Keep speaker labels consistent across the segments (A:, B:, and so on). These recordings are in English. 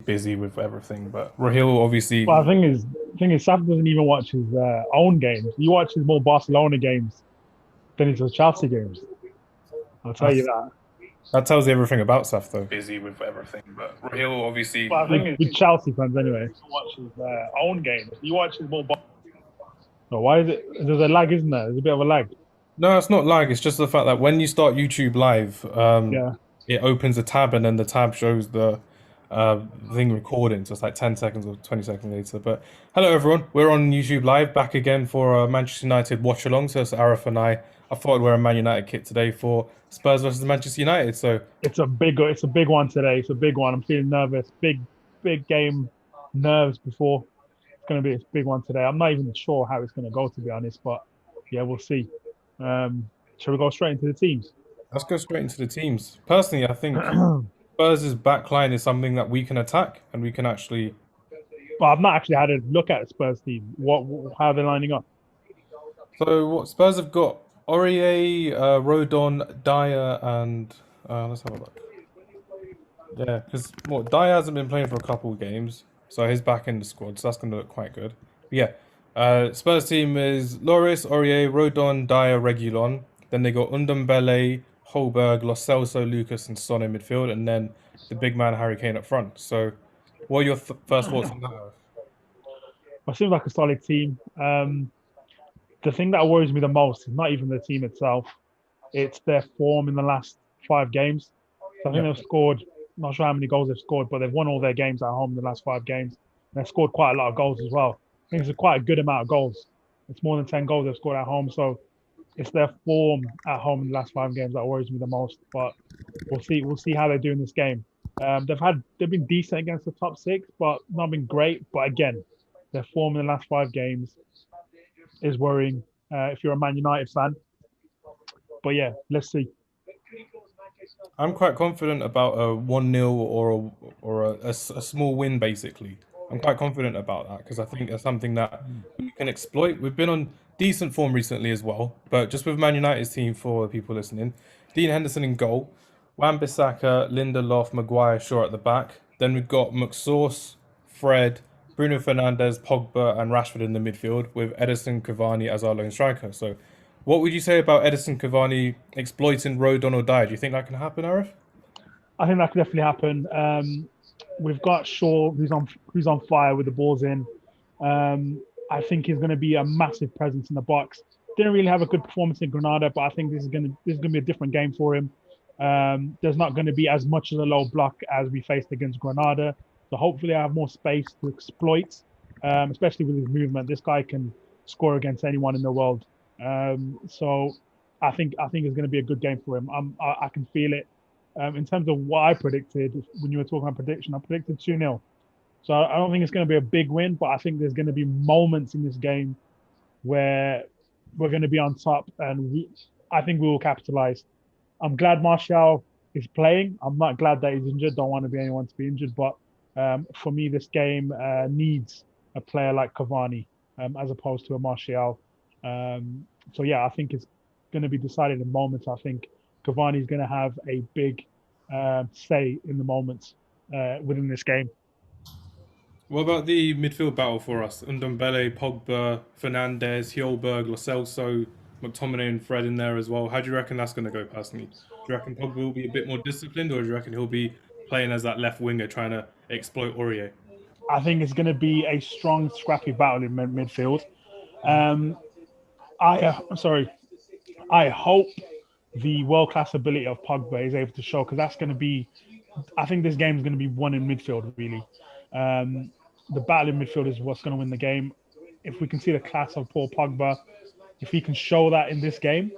A: busy with everything. But Rahil obviously,
B: But the thing is, Saf doesn't even watch his own games. He watches more Barcelona games than he does Chelsea games. I'll tell you
A: that's,
B: that.
A: that tells you everything about Saf though. Busy with everything, but Rahil obviously.
B: But with Chelsea fans anyway, he watches own games. He watches more. So why is it? There's a lag, isn't there? There's a bit of a lag.
A: No, it's not lag. It's just the fact that when you start YouTube Live,
B: Yeah.
A: it opens a tab and then the tab shows the uh, thing recording. So it's like 10 seconds or 20 seconds later. But hello, everyone. We're on YouTube Live back again for a Manchester United watch along. So it's Arif and I. I thought I'd wear a Man United kit today for Spurs versus Manchester United. So
B: It's a big one today. It's a big one. I'm feeling nervous. Big game nerves before. It's gonna be a big one today. I'm not even sure how it's gonna go to be honest, but yeah, we'll see. Shall we go straight into the teams?
A: let's go straight into the teams. Personally, I think
B: But
A: Spurs' backline is something that we can attack and we can actually.
B: I've not actually had a look at Spurs team. How are they lining up?
A: So what Spurs have got Aurier, Rodon, Dyer, and let's have a look. Yeah, because what Dyer hasn't been playing for a couple of games, so he's back in the squad, so that's going to look quite good. But yeah, Spurs team is Loris, Aurier, Rodon, Dyer, Regulon. Then they got Undombele, Holberg, Lo Celso, Lucas, and Son in midfield, and then the big man Harry Kane up front. So, what are your first thoughts on that?
B: It seems like a solid team. The thing that worries me the most is not even the team itself; it's their form in the last 5 games. So I think
A: Yeah.
B: they've scored. Not sure how many goals they've scored, but they've won all their games at home in the last 5 games. And they've scored quite a lot of goals as well. I think it's quite a good amount of goals. It's more than 10 goals they've scored at home. So it's their form at home in the last 5 games that worries me the most. But we'll see. We'll see how they do in this game. They've been decent against the top six, but not been great. But again, their form in the last 5 games is worrying if you're a Man United fan. But yeah, let's see.
A: I'm quite confident about a 1-0 or a small win, basically. I'm quite confident about that because I think that's something that we can exploit. We've been on decent form recently as well, but just with Man United's team for the people listening, Dean Henderson in goal, Wan-Bissaka, Lindelof, Maguire, Shaw at the back. Then we've got McSauce, Fred, Bruno Fernandes, Pogba, and Rashford in the midfield with Edison Cavani as our lone striker. So what would you say about Edison Cavani exploiting Rodon or Dyer? Do you think that can happen, Arif?
B: I think that could definitely happen. We've got Shaw, who's on fire with the balls in. I think he's going to be a massive presence in the box. Didn't really have a good performance in Granada, but I think this is going to be a different game for him. There's not going to be as much of a low block as we faced against Granada, so hopefully I have more space to exploit, especially with his movement. This guy can score against anyone in the world. So I think it's going to be a good game for him. I can feel it. In terms of what I predicted, when you were talking about prediction, I predicted 2-0. So I don't think it's going to be a big win, but I think there's going to be moments in this game where we're going to be on top, and I think we will capitalize. I'm glad Martial is playing. I'm not glad that he's injured. Don't want to be anyone to be injured, but for me, this game needs a player like Cavani as opposed to a Martial. So yeah, I think it's going to be decided in moments. I think Cavani is going to have a big say in the moments within this game.
A: What about the midfield battle for us? Ndombele, Pogba, Fernandes, Hjulberg, Lo Celso, McTominay and Fred in there as well. How do you reckon that's going to go personally? Do you reckon Pogba will be a bit more disciplined or do you reckon he'll be playing as that left winger trying to exploit Aurier?
B: I think it's going to be a strong, scrappy battle in midfield. Um, I'm sorry. I hope the world class ability of Pogba is able to show because that's going to be. I think this game is going to be won in midfield. Really, um, the battle in midfield is what's going to win the game. If we can see the class of Paul Pogba, if he can show that in this game,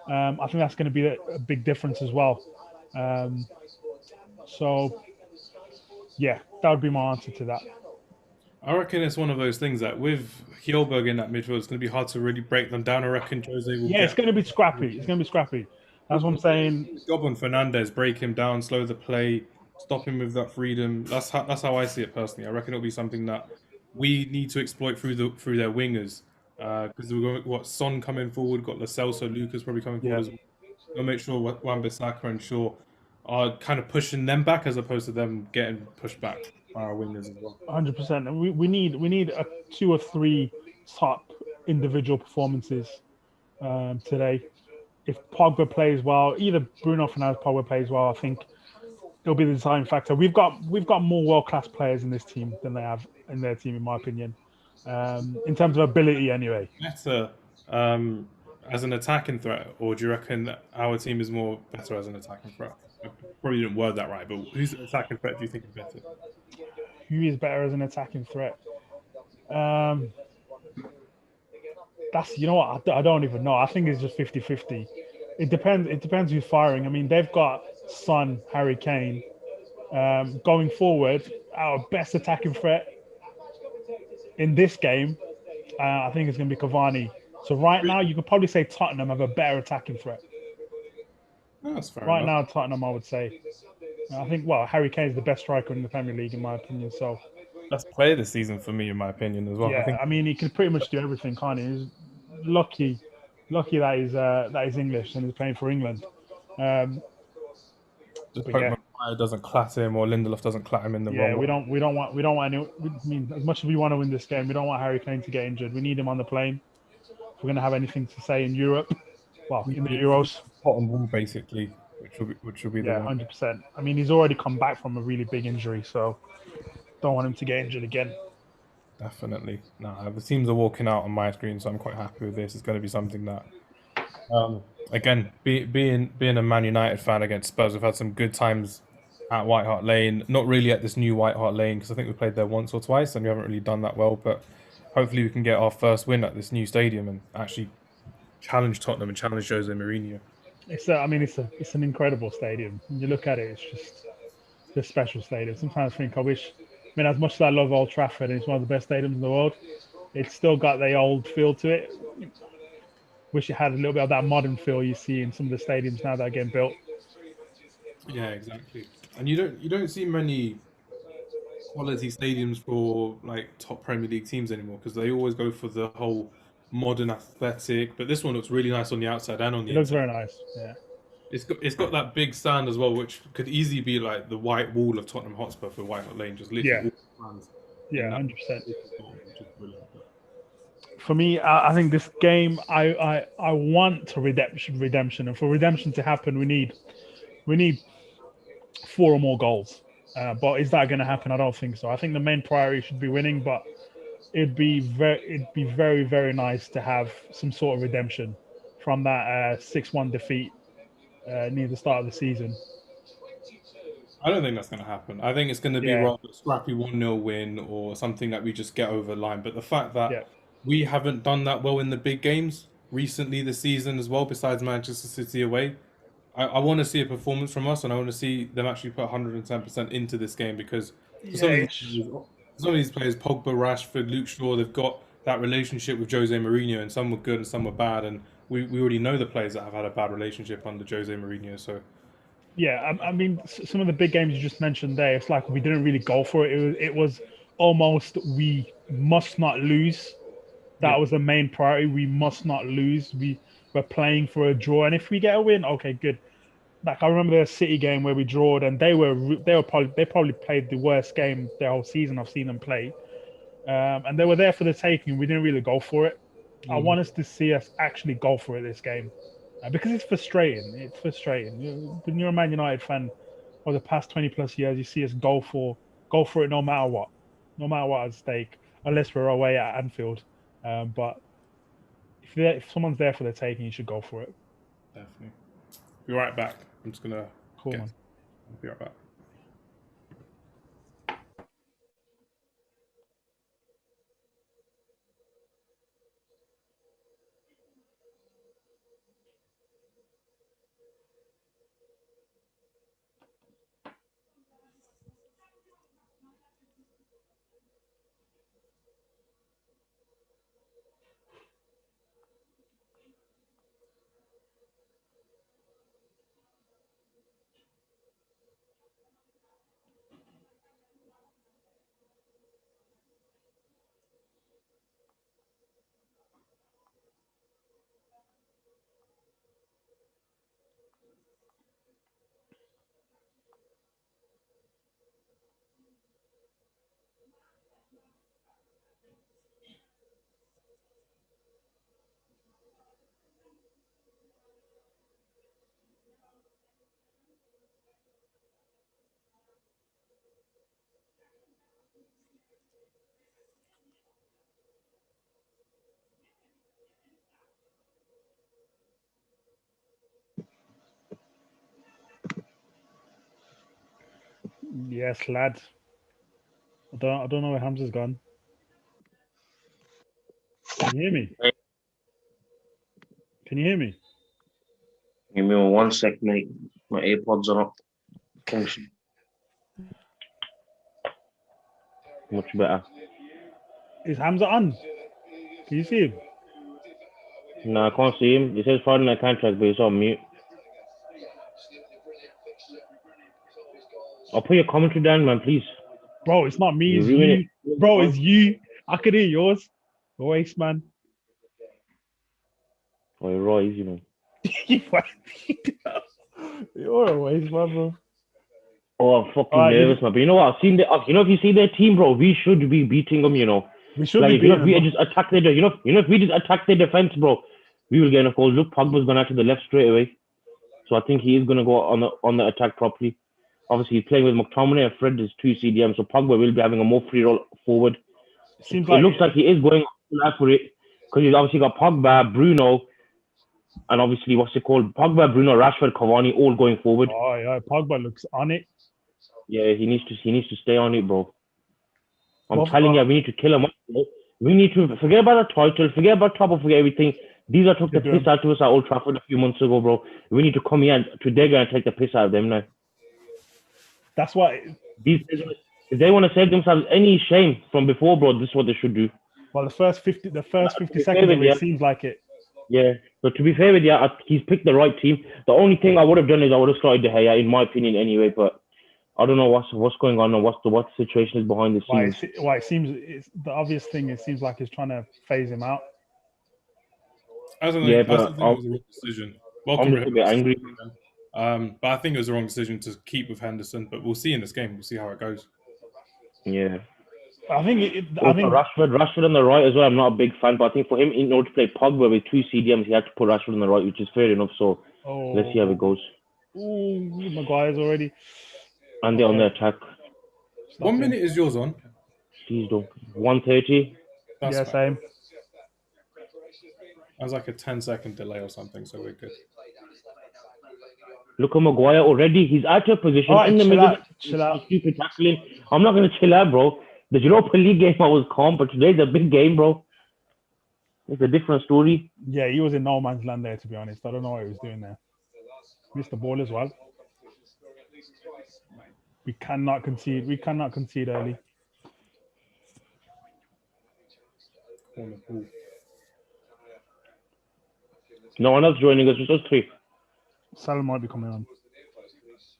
B: I think that's going to be a big difference as well. Um, so yeah, that would be my answer to that.
A: I reckon it's one of those things that with Hjulberg in that midfield, it's going to be hard to really break them down. I reckon Jose will
B: Yeah, it's
A: get
B: going to be scrappy. It's going to be scrappy. That's what I'm saying.
A: job on Fernandez, break him down, slow the play, stop him with that freedom. That's how I see it personally. I reckon it'll be something that we need to exploit through their wingers. Because we've got what Son coming forward, got Lo Celso, Lucas probably coming forward
B: Yeah,
A: as well. We'll make sure Wan Bissaka and Shaw are kind of pushing them back as opposed to them getting pushed back. our wingers as well.
B: 100%. And we need a two or three top individual performances today. If Pogba plays well, either Bruno Fernandes, Pogba plays well, I think it'll be the deciding factor. We've got more world class players in this team than they have in their team, in my opinion, in terms of ability, anyway.
A: Better um, as an attacking threat, or do you reckon that our team is more better as an attacking threat? I probably didn't word that right, but who's attacking threat do you think is better?
B: Who is better as an attacking threat? Um, that's you know what I don't even know. I think it's just 50-50. It depends. It depends who's firing. I mean, they've got Son, Harry Kane. Going forward, our best attacking threat in this game, I think it's going to be Cavani. So right now, you could probably say Tottenham have a better attacking threat.
A: No, that's fair
B: Right
A: enough.
B: now, Tottenham, I would say. I think Harry Kane is the best striker in the Premier League, in my opinion. So
A: Best player this season for me, in my opinion, as well. I
B: yeah,
A: think
B: I mean, he can pretty much do everything, can't he? He's lucky, lucky that he's English and he's playing for England. Um,
A: just
B: but
A: hope
B: yeah,
A: Maguire doesn't clatter him or Lindelof doesn't clatter him in the
B: yeah,
A: wrong way.
B: we don't want any. I mean, as much as we want to win this game, we don't want Harry Kane to get injured. We need him on the plane. If we're going to have anything to say in Europe, well, in the Euros,
A: Hot and wall, basically, which will be the
B: yeah,
A: one.
B: 100%. I mean, he's already come back from a really big injury, so don't want him to get injured again.
A: Definitely. No, the teams are walking out on my screen, so I'm quite happy with this. It's going to be something that, again, being a Man United fan against Spurs, we've had some good times at White Hart Lane. Not really at this new White Hart Lane because I think we played there once or twice and we haven't really done that well. But hopefully we can get our first win at this new stadium and actually challenge Tottenham and challenge Jose Mourinho.
B: I mean, it's an incredible stadium. When you look at it, it's just a special stadium. Sometimes I think I wish. I mean, as much as I love Old Trafford, and it's one of the best stadiums in the world. It's still got the old feel to it. Wish it had a little bit of that modern feel you see in some of the stadiums now that are getting built.
A: Yeah, exactly. And you don't see many quality stadiums for like top Premier League teams anymore because they always go for the whole modern aesthetic. But this one looks really nice on the outside and on
B: It
A: the
B: looks
A: inside.
B: very nice. Yeah,
A: It's got that big stand as well, which could easily be like the white wall of Tottenham Hotspur for White Hart Lane, just
B: yeah,
A: literally all the fans in
B: yeah,
A: that
B: 100%.
A: which is brilliant. But
B: For me, I think this game, I want to redemption, and for redemption to happen, we need four or more goals. But is that going to happen? I don't think so. I think the main priority should be winning, but it'd be very very nice to have some sort of redemption from that 6-1 defeat near the start of the season.
A: I don't think that's going to happen. I think it's going to be
B: Yeah,
A: rather a scrappy 1-0 win or something that we just get over the line. But the fact that
B: yeah,
A: we haven't done that well in the big games recently this season as well, besides Manchester City away, I want to see a performance from us, and I want to see them actually put 110% into this game because for
B: yeah.
A: some of these players, Pogba, Rashford, Luke Shaw, they've got that relationship with Jose Mourinho, and some were good and some were bad, and we already know the players that have had a bad relationship under Jose Mourinho. So
B: Yeah, I mean, some of the big games you just mentioned there, it's like we didn't really go for it. It was almost we must not lose. That
A: yeah,
B: was the main priority. We must not lose. We're playing for a draw, and if we get a win, okay, good. Like I remember the City game where we drawed, and they probably played the worst game their whole season I've seen them play, and they were there for the taking. We didn't really go for it. I
A: mhm.
B: want us to see us actually go for it this game, because it's frustrating. It's frustrating. When you're a Man United fan over the past 20 plus years, you see us go for it no matter what at stake, unless we're away at Anfield. But if someone's there for the taking, you should go for it.
A: Definitely. Be right back. I'm just gonna
B: Cool,
A: get.
B: man.
A: I'll be right back.
B: Yes, lad. I don't know where Hamza's gone. Can you hear me? Can you hear me?
C: Give me 1 sec, mate. My AirPods are not functioning. Much better.
B: Is Hamza on? Can you see him?
C: No, I can't see him. It says following my contract, but he's on mute. I'll put your commentary down, man, please.
B: Bro, it's not me,
C: You
B: it's
C: ruin
B: you.
C: it.
B: Bro, it's you. I could hear yours. Waste, man.
C: Oh, you're right, you know.
B: You're a waste, man, bro.
C: Oh, I'm fucking
B: Alright,
C: nervous, man. But you know what? I've seen you know, if you see their team, bro, we should be beating them, you know.
B: We should
C: Like,
B: be
C: if, you know,
B: beating
C: if we
B: them.
C: just attack their, if we just attack their defense, bro, we will get a goal. Look, Pogba's gone out to the left straight away. So I think he is going to go on the attack properly. Obviously, he's playing with McTominay and Fred is 2 CDM, so Pogba will be having a more free roll forward.
B: Seems
C: It
B: like
C: looks like he is going out for it because he's obviously got Pogba, Bruno, and obviously what's it called? Pogba, Bruno, Rashford, Cavani, all going forward.
B: Oh yeah, Pogba looks on it.
C: Yeah, he needs to stay on it, bro. I'm
B: Well,
C: telling you, we need to kill him. Bro. We need to forget about the title, forget about trouble, forget everything. These are took the piss out of us at Old Trafford a few months ago, bro. We need to come here to Dega and take the piss out of them now.
B: That's why.
C: These, if they want to save themselves any shame from before, bro, this is what they should do.
B: Well, the first 50
C: To
B: seconds
C: with
B: of
C: you,
B: it seems like it.
C: yeah. But to be fair with you, he's picked the right team. The only thing I would have done is I would have started De Gea, in my opinion, anyway. But I don't know what's going on and what the situation is behind the scenes.
B: Why it seems it's the obvious thing. It seems like he's trying to phase him out.
A: I think it was a wrong decision.
C: I'm a bit angry.
A: But I think it was the wrong decision to keep with Henderson. But we'll see in this game. We'll see how it goes.
C: Yeah.
B: I think
C: Rashford on the right as well. I'm not a big fan, but I think for him, in order to play Pogba with 2 CDMs, he had to put Rashford on the right, which is fair enough. So let's see how it goes.
B: Ooh, Maguire's already.
C: And they're on the attack.
A: 1 minute is yours on.
C: Please don't. 1:30.
B: Yeah, same.
A: That was like a 10-second delay or something, so we're good.
C: Look at Maguire already. He's out of position
B: Right,
C: in the
B: chill
C: middle.
B: Chill out.
C: Stupid tackling. I'm not going to chill out, bro. The Europa League game I was calm, but today's a big game, bro. It's a different story.
B: Yeah, he was in no man's land there, to be honest. I don't know what he was doing there. Missed the ball as well. We cannot concede. We cannot concede early.
C: No one else joining us. It's just 3.
B: Salah might be coming on.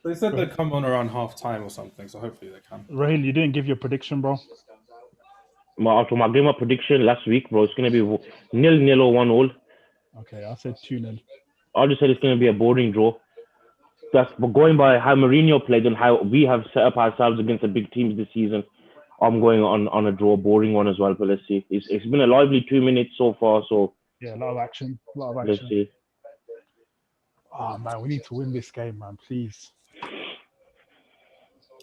A: They said they'd come on around half time or something, so hopefully they can.
B: Rahil, you didn't give your prediction, bro.
C: After my game of prediction last week, bro, it's going to be 0-0 or 1-0.
B: Okay, I said 2-0.
C: I just said it's going to be a boring draw. That's going by how Mourinho played and how we have set up ourselves against the big teams this season. I'm going on a draw, boring one as well. But let's see. It's been a lively 2 minutes so far. So
B: yeah, a lot of action.
C: Let's see.
B: Oh man, we need to win this game, man. Please.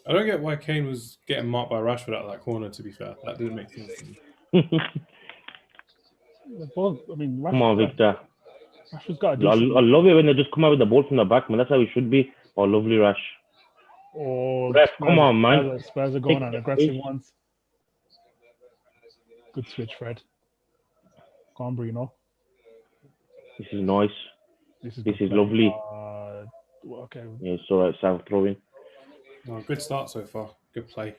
A: I don't get why Kane was getting marked by Rashford out of that corner, to be fair. That didn't make sense to me.
B: I mean,
C: come on, Victor.
B: Rashford's got
C: I love it when they just come out with the ball from the back, man. That's how it should be. Oh, lovely Rash.
B: Oh,
C: come on, man.
B: Spurs are going on aggressive ones. Good switch, Fred. Go on, Bruno.
C: This is nice. This is lovely.
B: Okay.
C: Yeah, it's all right. South throwing.
A: Oh, good start so far. Good play.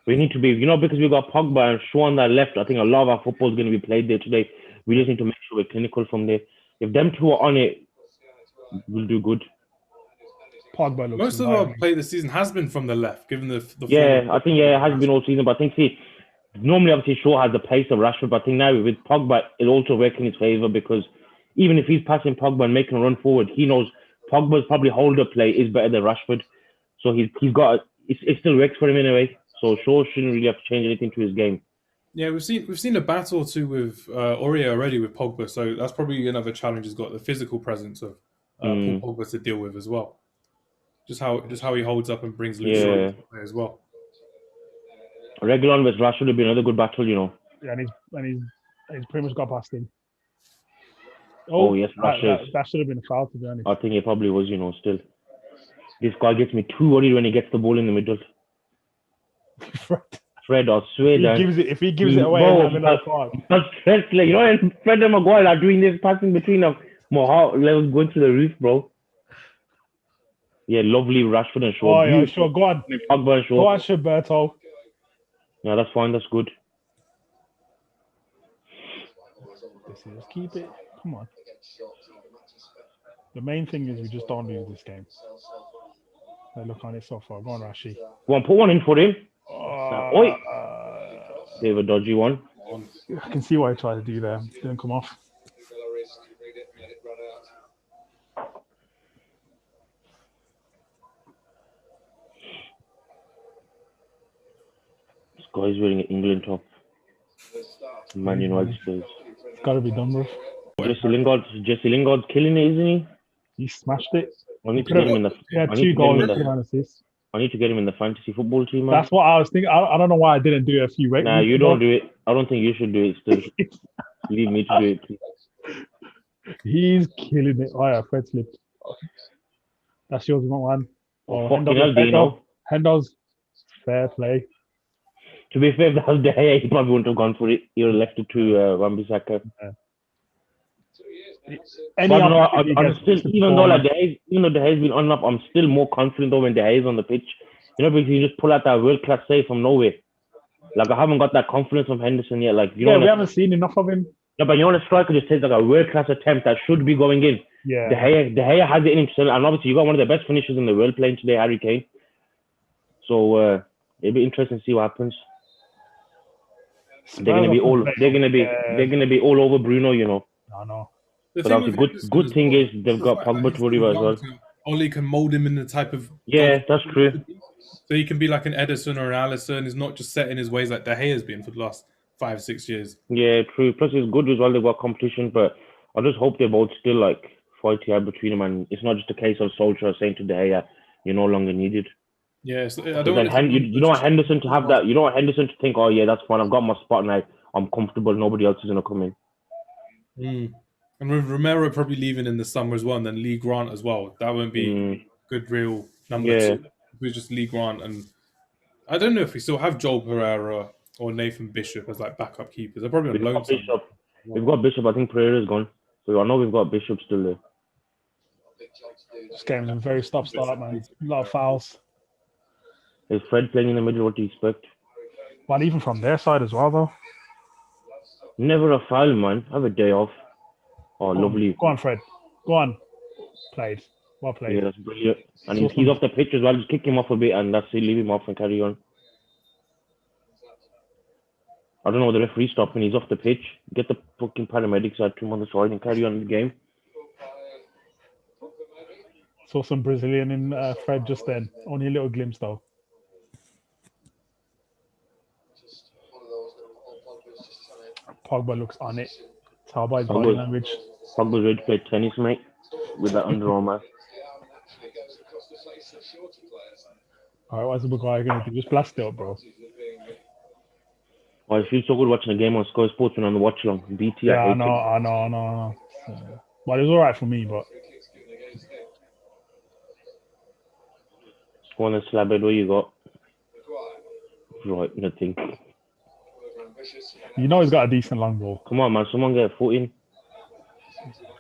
C: We need to be, because we've got Pogba and Shaw on that left. I think a lot of our football is going to be played there today. We just need to make sure we're clinical from there. If them two are on it, we'll do good.
B: Pogba looks
A: most of our play this season has been from the left, given the
C: yeah, I think it has been all season. But I think normally obviously Shaw has the pace of Rashford, but I think now with Pogba it'll also work in his favour because even if he's passing Pogba and making a run forward, he knows Pogba's probably hold-up play is better than Rashford. So he's got it still works for him anyway. So Shaw shouldn't really have to change anything to his game.
A: Yeah, we've seen a battle or two with Aurier already with Pogba, so that's probably another challenge. He's got the physical presence of Paul Pogba to deal with as well. Just how he holds up and brings Luke play as well.
C: Regulon versus Rashford would be another good battle,
B: Yeah, and he's pretty much got past him.
C: Oh yes, Rashford.
B: That should have been a foul, to be honest.
C: I think it probably was, still. This guy gets me too worried when he gets the ball in the middle. Fred, I swear that
B: if he gives it away in the middle of the park.
C: Fred, like, you know, and Fred and Maguire are doing this passing between them. My heart level's going through the roof, bro. Yeah, lovely Rashford and Shaw.
B: Oh, yeah, sure. Go on.
C: Pogba and Shaw.
B: Go on, Roberto.
C: Yeah, that's fine. That's good.
B: Let's keep it. Come on. The main thing is we just don't lose this game. They look on it so far. Go on, Rashi.
C: Go on, put one in for him. Oi. They have a dodgy one.
B: I can see what I tried to do there. Didn't come off.
C: This guy's wearing an England top. Man United Spurs.
B: It's got to be done with.
C: Jesse Lingard's killing it, isn't he?
B: He smashed it.
C: I need to get him in the.
B: He had 2 goals and 1 assist.
C: I need to get him in the fantasy football team, man.
B: That's what I was thinking. I don't know why I didn't do it a few weeks.
C: Nah, you don't do it. I don't think you should do it still. Leave me to do it, please.
B: He's killing it. Oh, yeah, Fred slipped. That's yours, one.
C: Oh, fucking hell, Dino.
B: Hendo's fair play.
C: To be fair, if that was De Gea, he probably wouldn't have gone for it. He would have left it to Wan-Bissaka. I'm still, even though De Gea's been on and up, I'm still more confident though when De Gea's on the pitch. You know, because you just pull out that world-class save from nowhere. Like, I haven't got that confidence from Henderson yet. Like, you know,
B: we haven't seen enough of him.
C: No, but you know, the striker just takes like a world-class attempt that should be going in.
B: Yeah.
C: De Gea has it in himself, and obviously you got one of the best finishers in the world playing today, Harry Kane. So it'll be interesting to see what happens. They're gonna be all over Bruno, you know.
B: I know.
C: But the good thing is they've got Pogba to worry about as well.
A: Oli can mold him in the type of
C: that's true.
A: So he can be like an Ederson or an Alisson. He's not just set in his ways like De Gea has been for the last 5-6 years.
C: Yeah, true. Plus it's good as well. They've got competition, but I just hope they're both still like fighting out between them, and it's not just a case of Solskjaer saying to De Gea, "You're no longer needed."
A: Yes, I
C: don't you don't want Henderson to have that. You don't want Henderson to think, "Oh yeah, that's fine. I've got my spot now. I'm comfortable. Nobody else is gonna come in."
A: And with Romero probably leaving in the summer as well, and then Lee Grant as well. That wouldn't be good real number 2. If it was just Lee Grant, and I don't know if we still have Joel Pereira or Nathan Bishop as like backup keepers. They're probably on loan.
C: We've got Bishop. I think Pereira's gone. So I know we've got Bishop still there.
B: This game's a very stop-start, man. A lot of fouls.
C: Is Fred playing in the middle? What do you expect?
B: Well, even from their side as well, though.
C: Never a foul, man. Have a day off. Oh, lovely.
B: Go on, Fred. Go on. Played. Well played.
C: Yeah, that's brilliant. And he's off the pitch as well. Just kick him off a bit and that's it. Leave him off and carry on. I don't know, the referee stopping. He's off the pitch. Get the fucking paramedics out to him on the side and carry on the game.
B: Saw some Brazilian in Fred just then. Only a little glimpse, though. Pogba looks on it. Tell by his body language.
C: Pogba's ready to play tennis, mate, with that Under Armour.
B: Alright, what's the Maguire going to do? Just blast it up, bro.
C: Oh, it feels so good watching a game on Sky Sports and on the watch along. BT.
B: Yeah, I know. Well, it was alright for me, but.
C: Go on and slab it. What you got? Right, nothing.
B: You know he's got a decent long ball.
C: Come on, man. Someone get a foot in.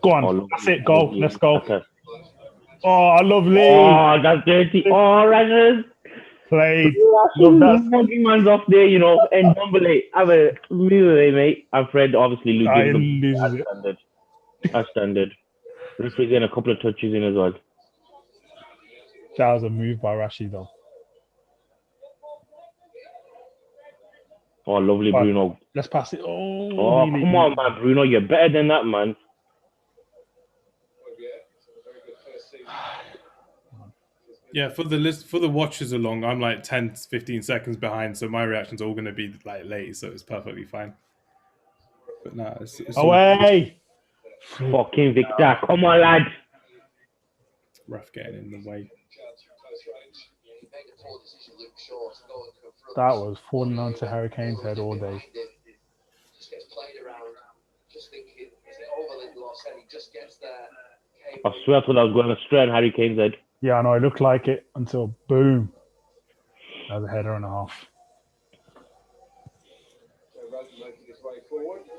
B: Go on. That's it. Go. Let's go.
C: Okay.
B: Oh, lovely.
C: Oh, that's dirty. Oh, Rashford.
B: Played.
C: Love that. Fucking man's off there, you know. And Dumbledore. Have a move away, mate. And Fred obviously loses it. As standard. Referee's getting a couple of touches in as well.
B: That was a move by Rashi, though.
C: Oh, lovely, Bruno.
B: Let's pass it.
C: Oh, come on, man, Bruno. You're better than that, man.
A: Yeah, for the watches along, I'm like 10-15 seconds behind, so my reaction's all going to be like late, so it's perfectly fine. But no, it's
B: away.
C: Fucking Victor, come on, lad.
A: Rough getting in the way.
B: That was falling onto Harry Kane's head all day.
C: I swear I thought I was going straight on Harry Kane's head.
B: Yeah, I know. It looked like it until boom. That was a header and a half.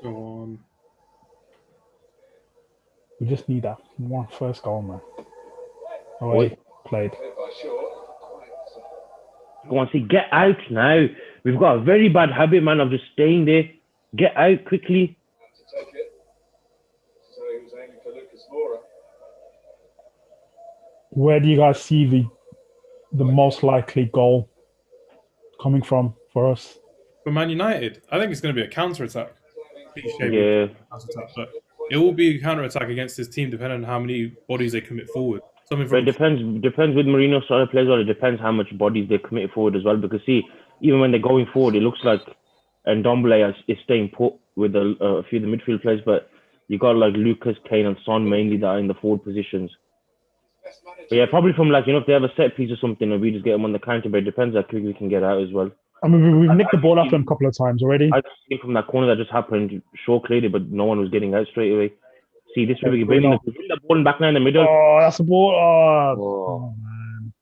A: Go on.
B: We just need that one first goal, man.
C: Wait.
B: Played.
C: Go on, see, get out now. We've got a very bad habit, man, of just staying there. Get out quickly.
B: Where do you guys see the most likely goal coming from for us?
A: For Man United, I think it's going to be a counter-attack.
C: Yeah.
A: But it will be a counter-attack against this team, depending on how many bodies they commit forward. Something
C: But
A: from
C: it depends with Mourinho's style of play as well. It depends how much bodies they commit forward as well. Because see, even when they're going forward, it looks like Ndombele is staying put with a few of the midfield players. But you got like Lucas, Kane, and Son mainly that are in the forward positions. But yeah, probably from like, if they have a set piece or something, and we just get them on the counter. But it depends how quickly we can get out as well.
B: I mean, we've nicked the ball off them a couple of times already.
C: I've seen from that corner that just happened, Shaw cleared it, but no one was getting out straight away. See, this will be bringing the ball back now in the middle.
B: Oh, that's the ball.
C: Oh.
B: Man.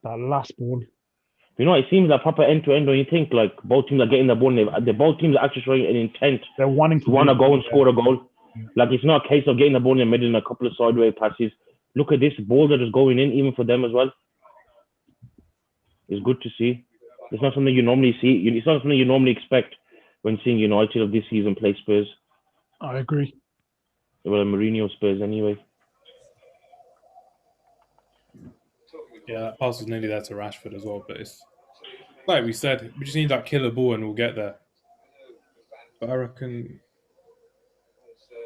B: That last ball.
C: It seems like proper end to end. When you think like both teams are getting the ball, both teams are actually showing an intent.
B: They're wanting to
C: go and score a goal. Like it's not a case of getting the ball in the middle and a couple of sideways passes. Look at this, balls are just going in, even for them as well. It's good to see. It's not something you normally see. It's not something you normally expect when seeing United of this season play Spurs.
B: I agree.
C: Well, Mourinho Spurs anyway.
A: Yeah, that pass was nearly there to Rashford as well. But it's like we said, we just need that killer ball and we'll get there. But I reckon.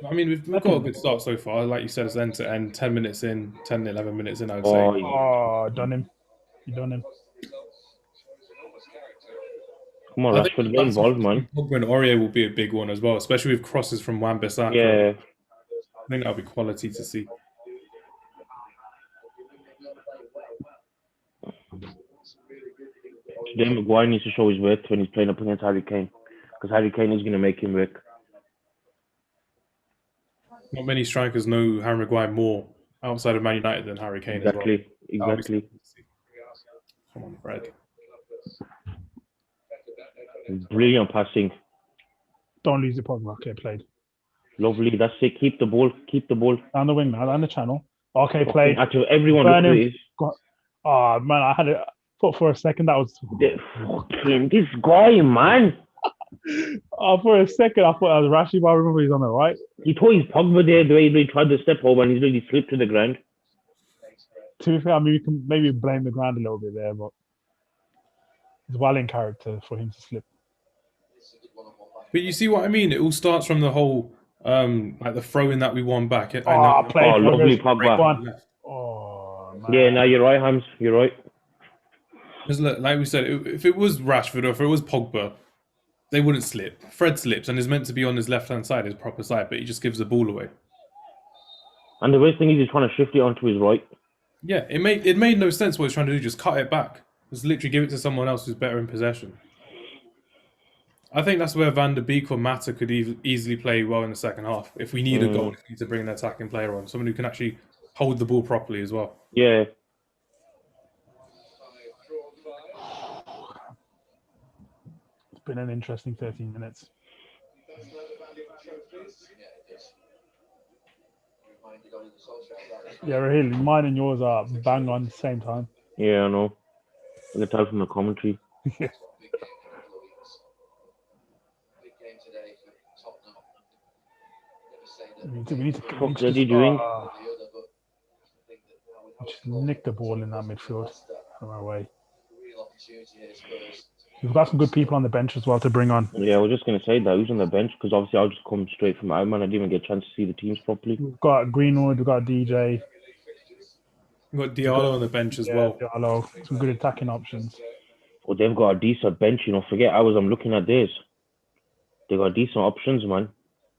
A: I mean, we've got a good start so far. Like you said, it's end to end. 10 minutes in, 10, 11 minutes in, I would say.
B: Oh, done him. You done him.
C: Come on, Rashford, get involved, man.
A: Pogba and Aurier will be a big one as well, especially with crosses from Wan-Bissaka.
C: Yeah.
A: I think that'll be quality to see.
C: Today, Maguire needs to show his worth when he's playing up against Harry Kane, because Harry Kane is going to make him work.
A: Not many strikers know Harry Maguire more outside of Man United than Harry Kane as well.
C: Exactly.
A: Come on, Fred.
C: Brilliant passing.
B: Don't lose the Pogba. Okay, played.
C: Lovely. That's it. Keep the ball.
B: Down the wing now, down the channel. Okay, played.
C: Actually, everyone look at this.
B: Oh, man, I had it. Thought for a second that was...
C: Fucking this guy, man.
B: For a second, I thought that was Rashid, but I remember he's on the right.
C: He thought he's Pogba there, the way he tried to step over, and he's really slipped to the ground.
B: To be fair, I mean, we can maybe blame the ground a little bit there, but it's well in character for him to slip.
A: But you see what I mean? It all starts from the whole, like the throw-in that we won back.
C: Lovely Pogba.
B: Oh, man.
C: Yeah, no, you're right, Hams. You're right.
A: Because like we said, if it was Rashford or if it was Pogba, they wouldn't slip. Fred slips and is meant to be on his left-hand side, his proper side, but he just gives the ball away.
C: And the worst thing is he's trying to shift it onto his right.
A: Yeah, it made no sense what he's trying to do. Just cut it back. Just literally give it to someone else who's better in possession. I think that's where Van der Beek or Mata could easily play well in the second half. If we need a goal, we need to bring an attacking player on. Someone who can actually hold the ball properly as well.
C: Yeah.
B: It's been an interesting 13 minutes. Yeah, really. Mine and yours are bang on at the same time.
C: Yeah, I know. I can tell from the commentary.
B: Yeah. We need to
C: What are you doing?
B: Just nick the ball in that midfield from our way. We've got some good people on the bench as well to bring on.
C: Yeah, I was just going to say that. Who's on the bench? Because obviously I'll just come straight from Ironman. I didn't even get a chance to see the teams properly.
B: We've got Greenwood, we've got DJ.
A: We've got Diallo on the bench as well.
B: Diallo, some good attacking options.
C: Well, they've got a decent bench, Forget I'm looking at this. They got decent options, man.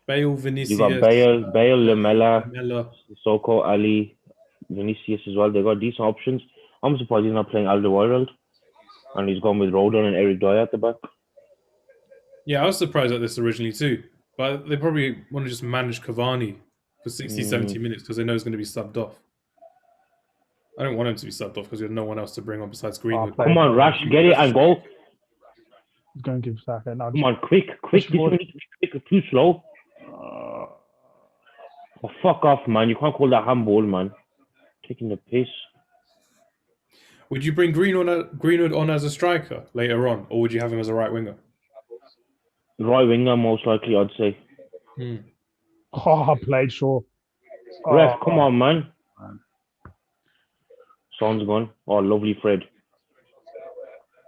A: Bale, Vinicius.
C: You got Bale, Lamela, Sissoko, Ali, Vinicius as well. They got decent options. I'm surprised he's not playing Alderweireld. And he's gone with Rodon and Eric Dyer at the back.
A: Yeah, I was surprised at this originally too. But they probably want to just manage Cavani for 60, 70 minutes because they know he's going to be subbed off. I don't want him to be subbed off because we have no one else to bring on besides Greenwood.
B: play.
C: Come on, Rash, get it and go.
B: He's going to give Saka now.
C: Come on, quick. This one needs to be quick, too slow. Oh, fuck off, man. You can't call that handball, man. Taking the piss.
A: Would you bring Greenwood on as a striker later on, or would you have him as a right winger?
C: Right winger, most likely, I'd say.
B: Oh, played sure.
C: Ref, come on, man. Son's gone. Oh, lovely Fred.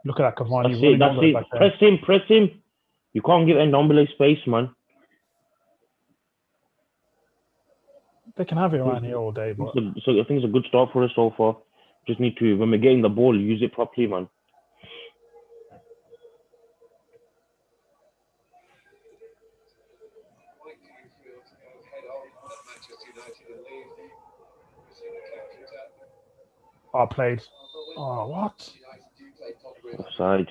B: Look at that
C: That's
B: Cavani.
C: it. Like press him. You can't give Ndombele space, man.
B: They can have it around here all day, but
C: So I think it's a good start for us so far. Just need to, when we're getting the ball, use it properly, man.
B: played. Oh, what?
C: Offside.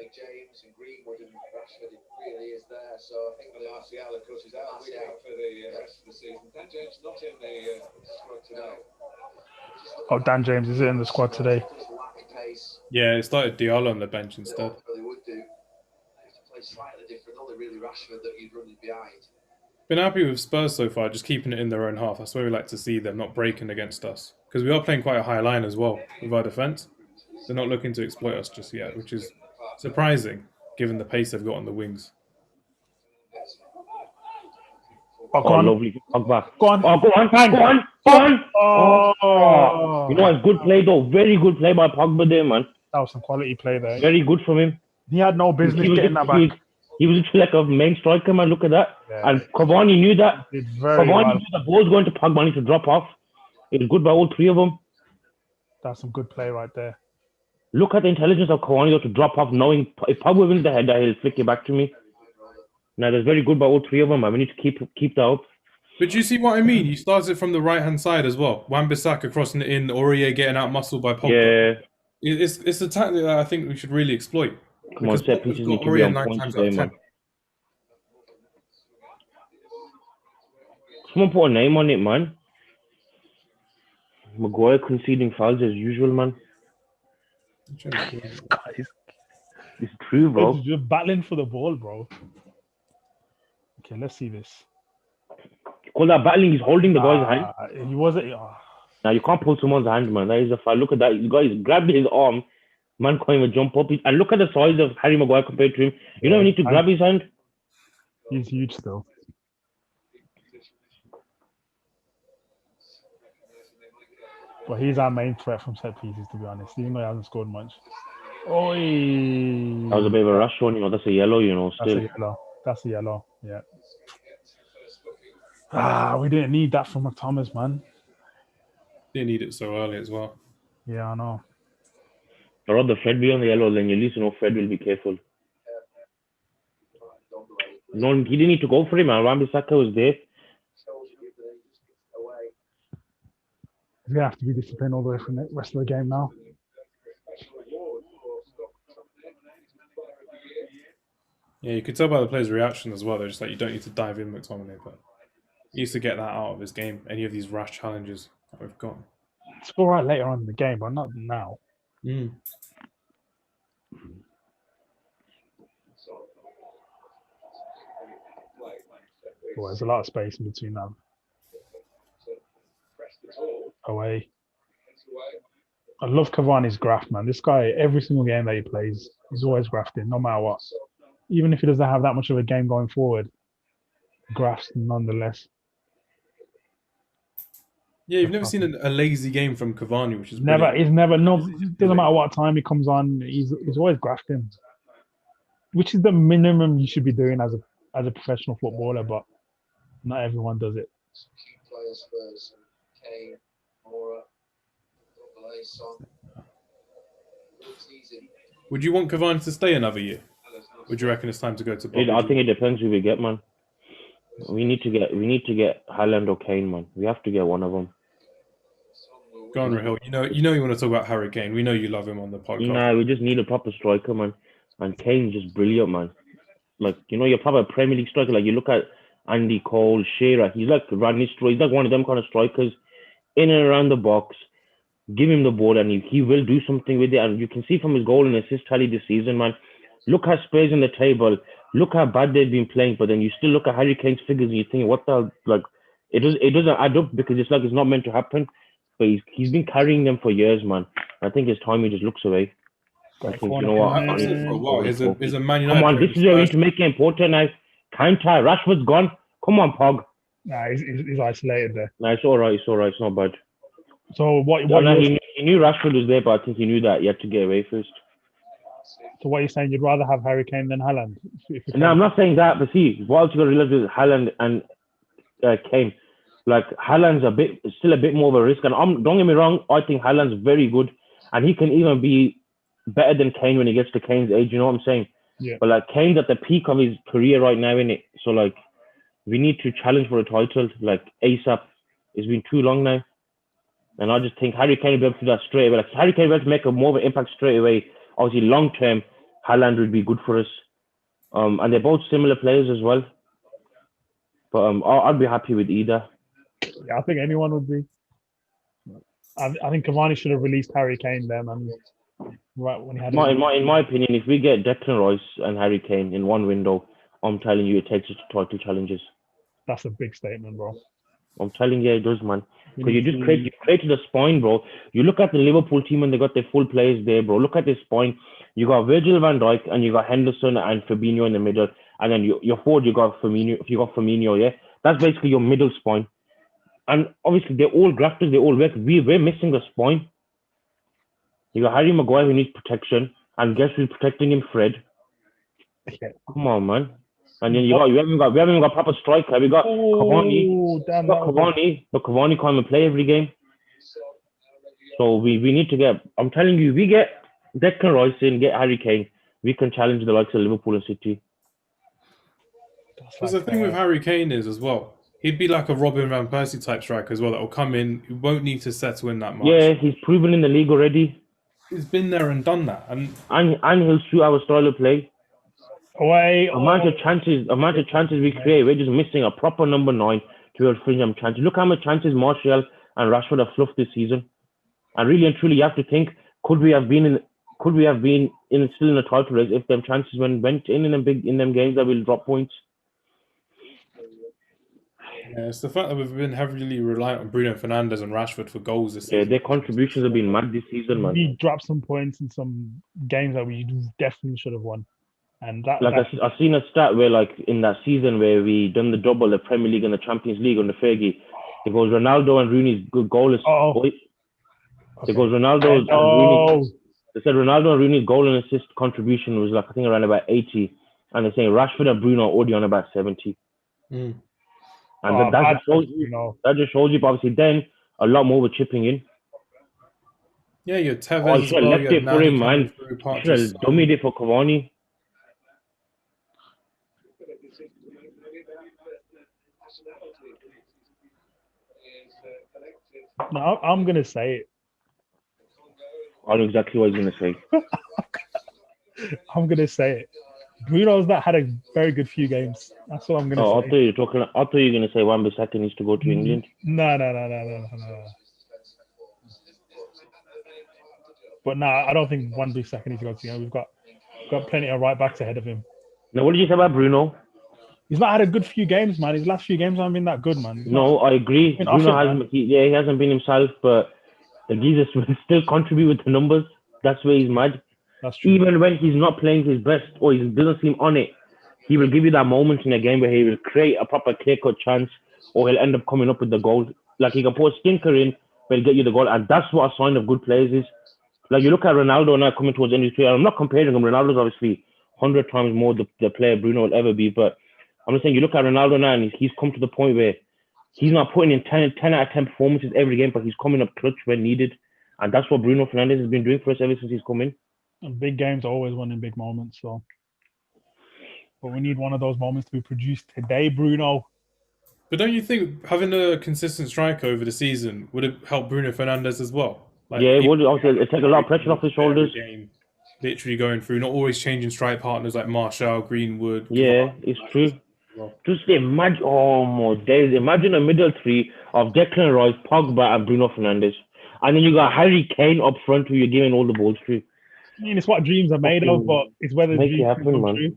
D: James and Greenwood and Rashford, it really is there. So I think the RCL, of course, is out for the rest of the season. Dan James not in the squad today.
B: Oh, Dan James is in the squad today.
A: Yeah, it started Diallo on the bench instead.
D: They would do. They have to play slightly different. Only really Rashford that you'd run behind.
A: Been happy with Spurs so far, just keeping it in their own half. That's where we like to see them, not breaking against us. Because we are playing quite a high line as well with our defence. They're not looking to exploit us just yet, which is surprising, given the pace they've got on the wings.
B: Oh, go on.
C: Lovely. Pogba.
B: Go on.
C: Oh, go on.
B: Oh.
C: You know, it's good play, though. Very good play by Pogba there, man.
B: That was some quality play there.
C: Very good from him.
B: He had no business getting that back.
C: He was like a main striker, man. Look at that.
B: Yeah.
C: And Cavani knew that.
B: Did very
C: Cavani
B: well.
C: knew the ball's going to Pogba, need to drop off. It was good by all three of them.
B: That's some good play right there.
C: Look at the intelligence of Cavani, though, to drop off, knowing if Pogba wins the header, he'll flick it back to me. Now, that's very good by all three of them, man. We need to keep that up.
A: But you see what I mean? He starts it from the right-hand side as well. Wan-Bissaka crossing it in, Aurier getting out muscled by Pogba.
C: Yeah.
A: It's a tactic that I think we should really exploit.
C: Come on, set pieces need to be on point today, man. Someone put a name on it, man. Maguire conceding fouls as usual, man.
B: Guys,
C: It's true, bro.
B: you're battling for the ball, bro. Okay, let's see this.
C: Call that battling. He's holding the guy's hand.
B: He wasn't.
C: Now, you can't pull someone's hand, man. That is a foul. Look at that. The guy grabbed his arm. Man can't even jump up. And look at the size of Harry Maguire compared to him. You don't need to grab his hand.
B: He's huge still. But he's our main threat from set pieces, to be honest, even though he hasn't scored much. Oi!
C: That was a bit of a rush one, you know. That's a yellow, you know, still.
B: That's a yellow, yeah. We didn't need that from McThomas, man.
A: Didn't need it so early as well.
B: Yeah, I know.
C: I'd rather Fred be on the yellow, then at least you know Fred will be careful. No, he didn't need to go for him, man. Wan-Bissaka was there.
B: He's going to have to be disciplined all the way from the rest of the game now.
A: Yeah, you could tell by the players' reaction as well. They're just like, you don't need to dive in, McTominay, but he needs to get that out of his game. Any of these rash challenges that we've got.
B: It's all right later on in the game, but not now. Oh, there's a lot of space in between them. Away. I love Cavani's graft, man. This guy, every single game that he plays, he's always grafting, no matter what. Even if he doesn't have that much of a game going forward, grafts nonetheless.
A: Yeah, you've never seen a lazy game from Cavani, which is
B: never.
A: brilliant.
B: He's never. No, it doesn't matter what time he comes on. He's always grafting, which is the minimum you should be doing as a professional footballer. But not everyone does it.
D: Players Spurs, Kane, Mora, Son.
A: Would you want Cavani to stay another year? Would you reckon it's time to go to Bob?
C: I think it depends who we get, man. We need to get Haaland or Kane, man. We have to get one of them.
A: Go on, Rahil. You know you want to talk about Harry Kane. We know you love him on the podcast.
C: Nah, we just need a proper striker, man. And Kane's just brilliant, man. Like, you know, you're probably a Premier League striker. Like, you look at Andy Cole, Shearer. He's like Van Nistelrooy. He's like one of them kind of strikers in and around the box. Give him the ball and he will do something with it. And you can see from his goal and assist tally this season, man. Look at Spurs in the table. Look how bad they've been playing. But then you still look at Harry Kane's figures and you think, what the like? It doesn't add up because it's like it's not meant to happen. But he's been carrying them for years, man. I think it's time he just looks away. I think, you know what?
A: I've said for a while, he's a Man United.
C: Come on, this is where we need to make it important now. Can't tie. Rashford's gone. Come on, Pog.
B: Nah, he's isolated there.
C: Nah, it's all right. It's not bad.
B: So what
C: he knew Rashford was there, but I think he knew that he had to get away first.
B: So what are you saying? You'd rather have Harry Kane than Haaland?
C: No, I'm not saying that, but see, what else you got to realize is Haaland and Kane. Like Haaland's still a bit more of a risk, and don't get me wrong, I think Haaland's very good, and he can even be better than Kane when he gets to Kane's age. You know what I'm saying?
B: Yeah.
C: But like Kane's at the peak of his career right now, innit? So like, we need to challenge for a title like ASAP. It's been too long now, and I just think Harry Kane will be able to do that straight away. Like Harry Kane will be able to make a more of an impact straight away. Obviously, long term, Haaland would be good for us. And they're both similar players as well. But I'd be happy with either.
B: Yeah, I think anyone would be. I think Cavani should have released Harry Kane there, man. Right when he had.
C: In my opinion, if we get Declan Rice and Harry Kane in one window, I'm telling you, it takes us to title challenges.
B: That's a big statement, bro.
C: I'm telling you, it does, man. Because you created a spine, bro. You look at the Liverpool team and they got their full players there, bro. Look at this spine. You got Virgil van Dijk and you got Henderson and Fabinho in the middle, and then your forward you got Firmino, yeah. That's basically your middle spine. And obviously they're all grafters, they all work. We're missing the spine. You got Harry Maguire who needs protection, and guess who's protecting him? Fred.
B: Yeah.
C: Come on, man. And then we haven't even got proper striker. We got Cavani. But Cavani can't even play every game. So we need to get. I'm telling you, we get Declan Rice in, get Harry Kane, we can challenge the likes of Liverpool and City.
A: Because the thing with Harry Kane is as well, he'd be like a Robin van Persie type striker as well. That will come in, he won't need to settle in that much.
C: Yeah, he's proven in the league already.
A: He's been there and done that, and
C: he'll suit our style of play. Amount of chances we create, we're just missing a proper number 9 to be able to finish them chances. Look how much chances Martial and Rashford have fluffed this season. And really and truly, you have to think: could we have been still in a title race if them chances went in them games that will drop points?
A: Yeah, it's the fact that we've been heavily reliant on Bruno Fernandes and Rashford for goals this season.
C: Yeah, their contributions have been mad this season, man.
B: We dropped some points in some games that we definitely should have won. And
C: I've seen a stat where, like, in that season where we done the double, the Premier League and the Champions League under Fergie, it goes Ronaldo and Rooney's good goal is. It goes Ronaldo and Rooney. They said Ronaldo and Rooney's goal and assist contribution was, like, I think around about 80, and they're saying Rashford and Bruno are already on about 70. And that just shows you, but obviously then a lot more were chipping in.
A: Yeah, you had Tevez.
C: You should have left it for him, man. You should have dummied it for Cavani.
B: No, I'm going to say it.
C: I know exactly what he's going to say.
B: I'm going to say it. Bruno's not had a very good few games. That's what I'm going to say.
C: I thought you were going to say Wan-Bissaka needs to go to England.
B: No. But no, I don't think Wan-Bissaka needs to go to England. We've got plenty of right backs ahead of him.
C: Now, what did you say about Bruno?
B: He's not had a good few games, man. His last few games haven't been that good, man.
C: No, I agree. Bruno he hasn't been himself, but Jesus will still contribute with the numbers. That's where he's mad.
B: That's true.
C: Even when he's not playing his best or he doesn't seem on it, he will give you that moment in a game where he will create a proper clear-cut chance, or he'll end up coming up with the goal. Like, he can put a stinker in, but he'll get you the goal. And that's what a sign of good players is. Like, you look at Ronaldo now coming towards the end of his career. I'm not comparing him. Ronaldo's obviously 100 times more the player Bruno will ever be, but I'm just saying, you look at Ronaldo now and he's come to the point where he's not putting in 10 out of 10 performances every game, but he's coming up clutch when needed. And that's what Bruno Fernandes has been doing for us ever since he's come in.
B: And big games are always won in big moments. So, but we need one of those moments to be produced today, Bruno.
A: But don't you think having a consistent striker over the season would have helped Bruno Fernandes as well?
C: Like, yeah, it would. Obviously, it take a lot of pressure off his shoulders.
A: Game, literally going through, not always changing strike partners like Martial, Greenwood.
C: Yeah, it's true. Just imagine, oh my days, imagine a middle three of Declan Rice, Pogba, and Bruno Fernandes. And then you got Harry Kane up front who you're giving all the balls to.
B: I mean, it's what dreams are made of, but it's whether
C: Make it
B: dreams
C: happen,
B: come
C: man.
B: true.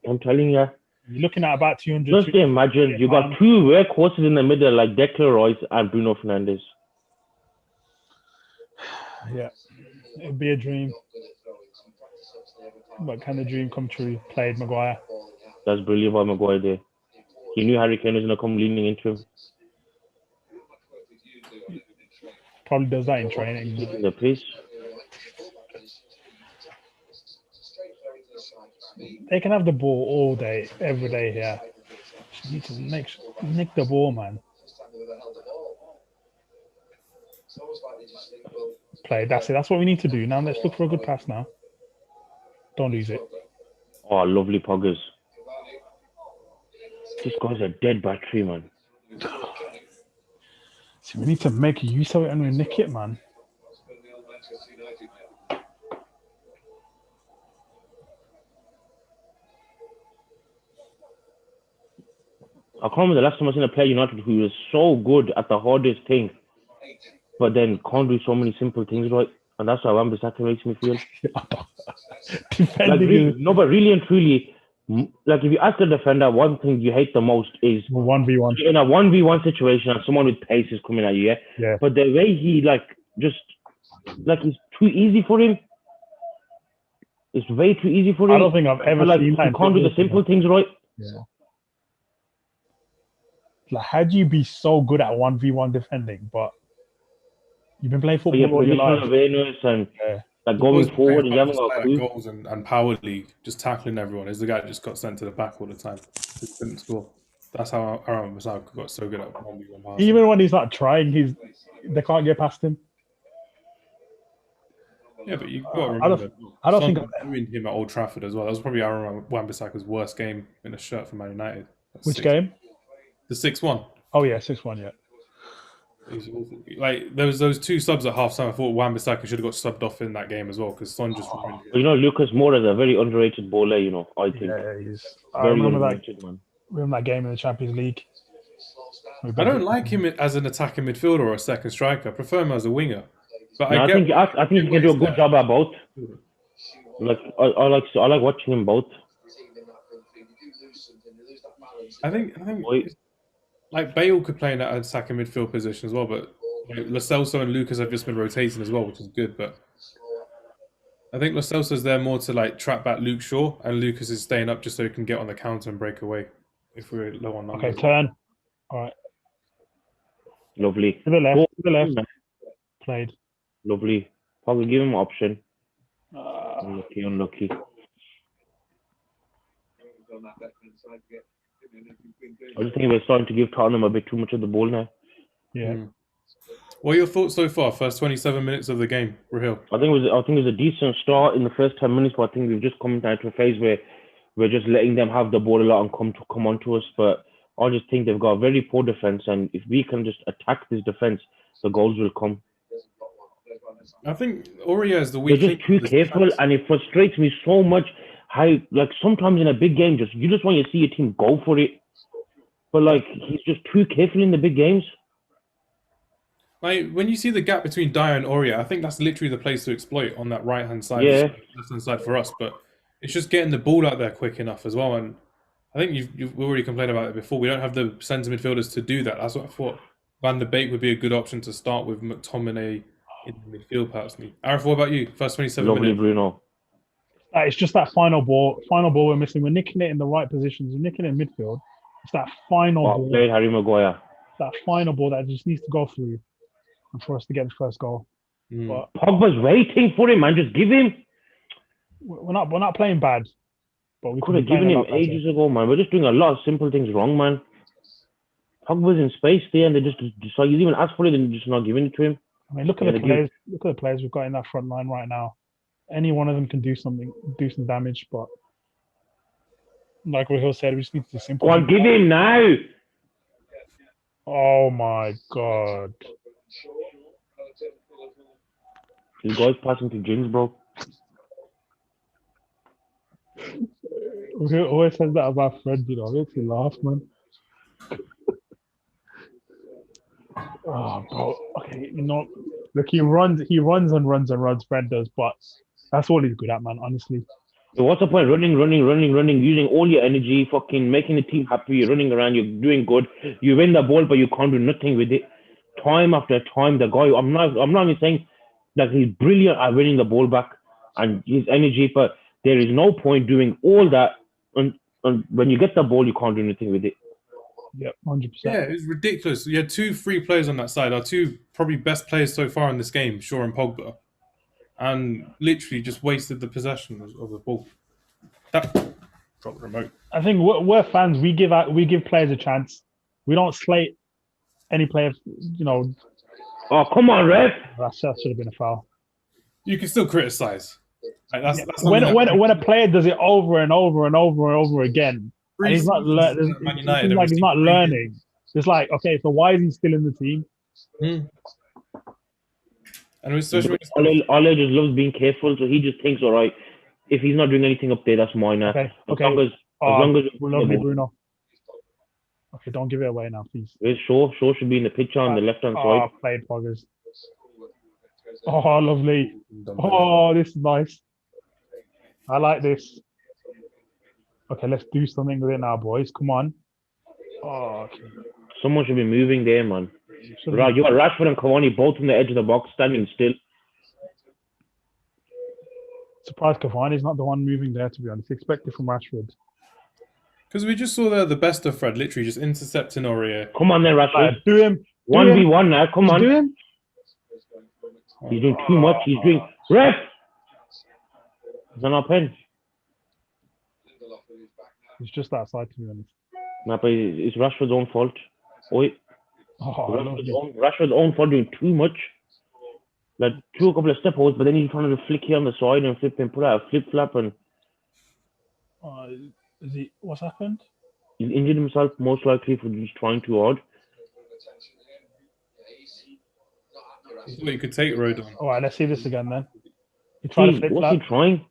C: I'm telling you.
B: You're looking at about 200.
C: Just imagine, you got two workhorses in the middle like Declan Rice and Bruno Fernandes.
B: Yeah, it'd be a dream. But can the dream come true? Played Maguire.
C: That's brilliant by Maguire there. He knew Harry Kane was going to come leaning into him.
B: Probably does that in training.
C: In the pace.
B: They can have the ball all day, every day here. Just need to nick the ball, man. Play. That's it. That's what we need to do. Now let's look for a good pass now. Don't lose it.
C: Oh, lovely poggers. This guy's a dead battery, man.
B: See, we need to make use of it and we nick it, man.
C: I can't remember the last time I seen a player United who was so good at the hardest thing, but then can't do so many simple things right. And that's how Wan-Bissaka makes me feel. Like, really, no, but really and truly, like if you ask the defender, one thing you hate the most is
B: 1v1
C: in a 1v1 situation and someone with pace is coming at you,
B: Yeah.
C: But the way he it's too easy for him. It's way too easy for him.
B: I don't think I've ever
C: like
B: seen that.
C: he can't do the simple things right.
B: Yeah. Like, how do you be so good at 1v1 defending, but you've been playing football all your life?
C: Awareness and
B: Yeah.
C: like going forward and you haven't got a clue.
A: Goals and power league, just tackling everyone. Is the guy that just got sent to the back all the time. He couldn't score. That's how Aaron Wan-Bissaka got so good at 1v1 passing.
B: Even when he's not trying, they can't get past him.
A: Yeah, but you've got to remember,
B: I don't think
A: Son ruined him at Old Trafford as well. That was probably Aaron Wan-Bissaka's worst game in a shirt for Man United.
B: Which game?
A: The 6-1.
B: Oh yeah, 6-1. Yeah.
A: Like there was those two subs at half time. I thought Wan-Bissaka should have got subbed off in that game as well because Son just ruined it.
C: You know, Lucas Moura is a very underrated bowler. You know, I think.
B: Yeah, he's. I
C: Very
B: remember
C: underrated, man.
B: that game in the Champions League.
A: I don't like him as an attacking midfielder or a second striker. I prefer him as a winger. But
C: No, I think he can do a good job at both. Like I like watching him both.
A: I think like Bale could play in that attacking midfield position as well, but Lo Celso and Lucas have just been rotating as well, which is good. But I think Lo Celso's there more to like trap back Luke Shaw, and Lucas is staying up just so he can get on the counter and break away if we're low on numbers.
B: Okay, turn. All right.
C: Lovely.
B: To the left. To the left. Played.
C: Lovely. Probably give him an option. Unlucky. I just think we're starting to give Tottenham a bit too much of the ball now.
B: Yeah.
A: What are your thoughts so far? First 27 minutes of the game, Rahil?
C: I think it was a decent start in the first 10 minutes, but I think we've just come down to a phase where we're just letting them have the ball a lot and come on to us. But I just think they've got a very poor defense, and if we can just attack this defense, the goals will come.
A: I think Aurier is the weak
C: They're just too careful, and it frustrates me so much. How like sometimes in a big game, you just want to see your team go for it, but like he's just too careful in the big games.
A: Like when you see the gap between Dyer and Aurier, I think that's literally the place to exploit on that right hand side,
C: Yeah.
A: left hand side for us. But it's just getting the ball out there quick enough as well. And I think you've already complained about it before. We don't have the centre midfielders to do that. That's what I thought. Van der Beek would be a good option to start with McTominay in the midfield, personally. Arif, what about you? First 27
C: Lovely,
A: minutes.
C: Bruno.
B: It's just that final ball we're missing. We're nicking it in the right positions. We're nicking it in midfield. It's that final ball.
C: Play Harry Maguire.
B: That final ball that just needs to go through and for us to get the first goal. But
C: Pogba's waiting for him, man. Just give him.
B: we're not playing bad. But we
C: Could have given him ages ago, man. We're just doing a lot of simple things wrong, man. Pogba's in space there, and they just decide. You even ask for it, and they're just not giving it to him.
B: I mean, look at the players. Look at the players we've got in that front line right now. Any one of them can do some damage, but like Rahil said, we just need to do simple.
C: Go on, give him now.
B: Oh my god!
C: This guy's passing to Jins, bro.
B: He always says that about Fred, you know. Makes me laugh, man. Oh, bro. Okay, you know, look, he runs and runs and runs. Fred does, but that's all he's good at, man. Honestly.
C: So what's the point? Running, using all your energy, fucking making the team happy. You're running around, you're doing good. You win the ball, but you can't do nothing with it. Time after time, the guy. I'm not even saying that he's brilliant at winning the ball back and his energy, but there is no point doing all that. And when you get the ball, you can't do anything with it.
B: Yep, 100%.
A: Yeah, it was ridiculous. You had 2 free players on that side. Our 2 probably best players so far in this game, Shaw and Pogba, and literally just wasted the possession of the ball. That drop the remote.
B: I think we're fans. We give players a chance. We don't slate any player. You know,
C: Oh, come on, ref!
B: that should have been a foul.
A: You can still criticize. Like, that's
B: When a player does it over and over and over and over again, and he's not learning. Like he's not learning. It's like, okay, so why is he still in the team?
A: And especially
C: Ole just loves being careful, so he just thinks, all right, if he's not doing anything up there, that's mine now.
B: Okay.
C: As long as
B: lovely Bruno. Okay, don't give it away now, please.
C: Where's Shaw? Shaw should be in the picture on the left-hand side.
B: Played poggers. Oh, lovely. Oh, this is nice. I like this. Okay, let's do something with it now, boys. Come on. Oh, okay.
C: Someone should be moving there, man. Right, you got Rashford and Cavani both on the edge of the box, standing still.
B: Surprised Cavani's not the one moving there, to be honest. Expected from Rashford.
A: because we just saw the best of Fred, literally just intercepting Aurier.
C: Come on then, Rashford.
B: Do him.
C: 1v1 now, come on.
B: Do him.
C: He's doing too much. He's doing... Ref! Is that not pen?
B: He's just outside, to be honest.
C: No, but it's Rashford's own fault. Oi.
B: Oh,
C: Rashford's own fault doing too much. Like, threw a couple of step holes, but then he's trying to flick here on the side and flip and put out a flip-flap and...
B: is he? What's happened?
C: He's injured himself, most likely, for just trying too hard.
A: I thought you could take Rodon.
B: All right, let's see this again then. He tried to flip
C: What's
B: flap.
C: he trying?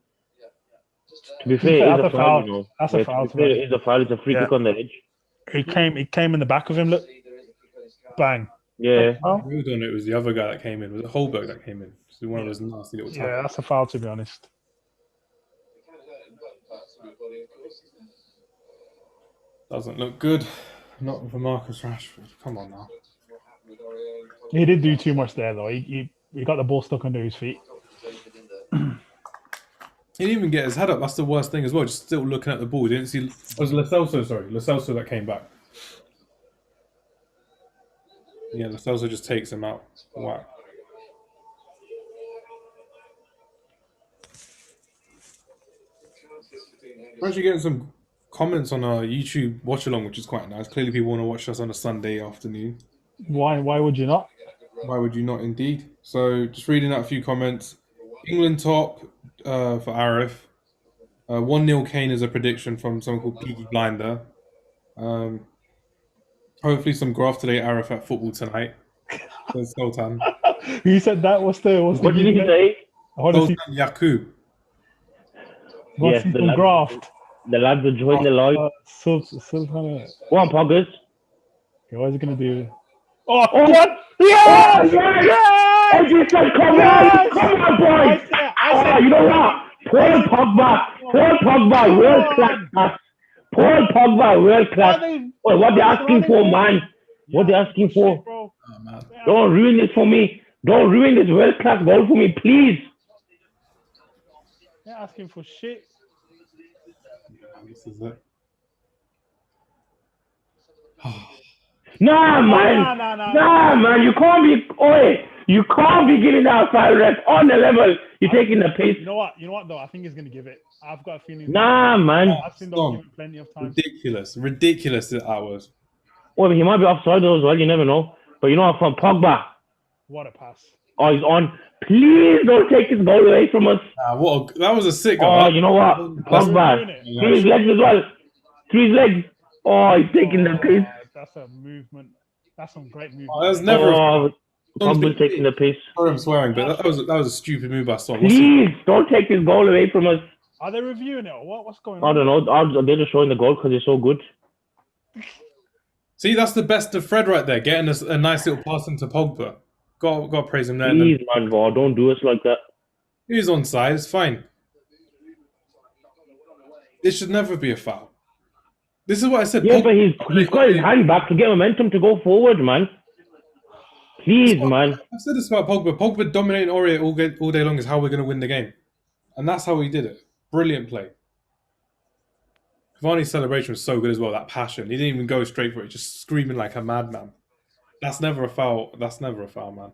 C: To be fair,
B: That's
C: it's a foul. You know.
B: That's a foul.
C: To be fair, it's a foul. It's a free kick on the edge.
B: He came in the back of him. Look, bang.
C: Yeah.
B: Oh.
A: Rodon, it was the other guy that came in. Was it Holberg that came in? It's one of those nasty little tackles.
B: Yeah, that's a foul, to be honest.
A: Doesn't look good. Not for Marcus Rashford. Come on now.
B: He did do too much there, though. He got the ball stuck under his feet.
A: He didn't even get his head up. That's the worst thing as well. Just still looking at the ball. He didn't see. It was Lo Celso that came back. Yeah, Lo Celso just takes him out. Wow. We're actually getting some comments on our YouTube watch along, which is quite nice. Clearly, people want to watch us on a Sunday afternoon.
B: Why would you not?
A: Why would you not, indeed? So, just reading out a few comments. England top for Arif. 1-0 Kane is a prediction from someone called Peaky Blinder. Hopefully some graph today Arif at football tonight. Says Sultan.
B: Who said that? What did
C: he say?
B: I want to see.
A: Sultan Yaqub.
B: Yes, some graft.
C: The lads are joining the live.
B: Sultan.
C: Go on, Poggers.
B: Okay, what is he going to do? Oh,
C: what? Yeah! I just said, come on, boys! You know what? Paul Pogba, world class pass. Paul Pogba, world class. What they asking for, man? What they asking for?
A: Oh, man.
C: Don't ruin this for me. Don't ruin this world class goal for me, please.
B: They're asking for shit.
A: This is it.
C: Nah, man. Nah, man. You can't be giving that foul ref on the level. You're taking the piss.
B: You know what though? I think he's gonna give it. I've got a feeling.
C: Nah, man.
B: I've seen them give him plenty of time.
A: Ridiculous that was.
C: Well, he might be offside as well. You never know. But you know what? From Pogba.
B: What a pass.
C: Oh, he's on. Please don't take this goal away from us.
A: That was a sick goal.
C: Oh, you know what? Pogba. Through his legs as well. Through his legs. Oh, he's taking the piss.
B: That's a movement. That's some great movement.
A: Oh, that's never.
C: Pogba's taking the piss.
A: Sorry, I'm swearing, but that was a stupid move by Son.
C: Please don't take this goal away from us.
B: Are they reviewing it or what? What's going
C: I
B: on?
C: don't know. They're just showing the goal because it's so good.
A: See, that's the best of Fred right there, getting a nice little pass into Pogba. Got to praise him there. And
C: Please, man, VAR, don't do us like that.
A: he's onside. It's fine. This should never be a foul. This is what I said.
C: Yeah, but he's
A: Pogba-
C: got his hand back to get momentum to go forward, man. Please, man.
A: I've said this about Pogba. Pogba dominating Aurier all day long is how we're going to win the game. And that's how he did it. Brilliant play. Cavani's celebration was so good as well, that passion. He didn't even go straight for it, just screaming like a madman. That's never a foul. That's never a foul, man.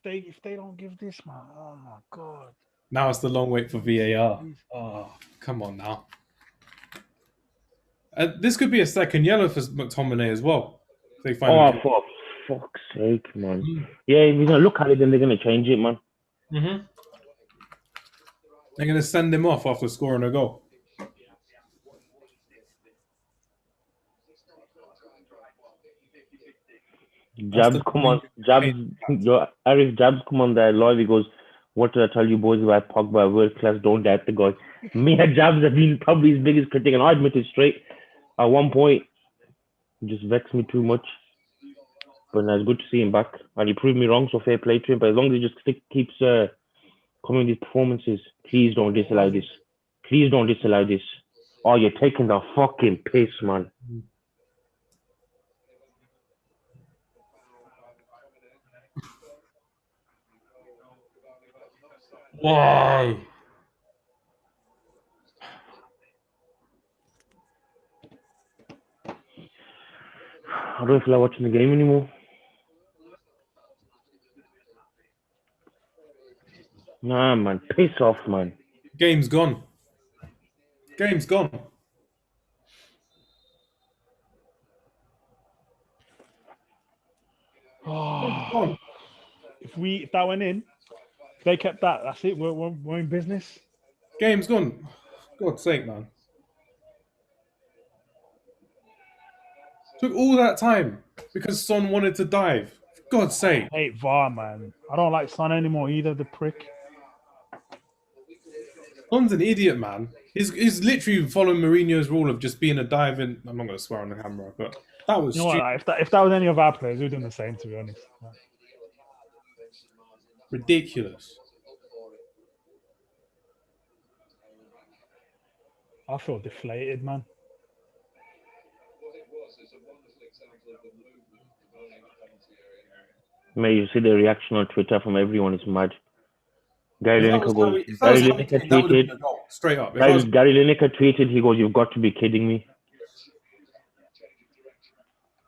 B: If they don't give this, man, oh my god.
A: Now it's the long wait for VAR. Oh, come on now. This could be a second yellow for McTominay as well. If they find
C: Oh, for fuck's sake, man. Yeah, if you're going to look at it, then they're going to change it, man.
A: Mm-hmm. They're going to send him off after scoring a goal.
C: Jabs come on there live. He goes, "What did I tell you boys about Pogba? World class, don't doubt the guy." Me and Jabs have been probably his biggest critic, and I admit it straight. At one point, it just vexed me too much. But it's good to see him back, and he proved me wrong. So fair play to him. But as long as he just keeps coming with these performances, please don't disallow this. Please don't disallow this. Oh, you're taking the fucking piss, man.
A: Why?
C: I don't feel like watching the game anymore. Nah, man. Piss off, man.
A: Game's gone. Game's gone.
B: Oh, if that went in, if they kept that, that's it. We're in business.
A: Game's gone. God's sake, man. Took all that time because Son wanted to dive. For God's sake.
B: I hate VAR, man. I don't like Son anymore either, the prick.
A: Son's an idiot, man. He's literally following Mourinho's rule of just being a diving. I'm not going to swear on the camera, but that was
B: You know
A: stupid.
B: what? Like, if that was any of our players, we'd do the same, to be honest.
A: Ridiculous.
B: I feel deflated, man.
C: May you see the reaction on Twitter from everyone is mad. Gary Lineker tweeted.
A: Straight up.
C: Gary Lineker tweeted. He goes, "You've got to be kidding me."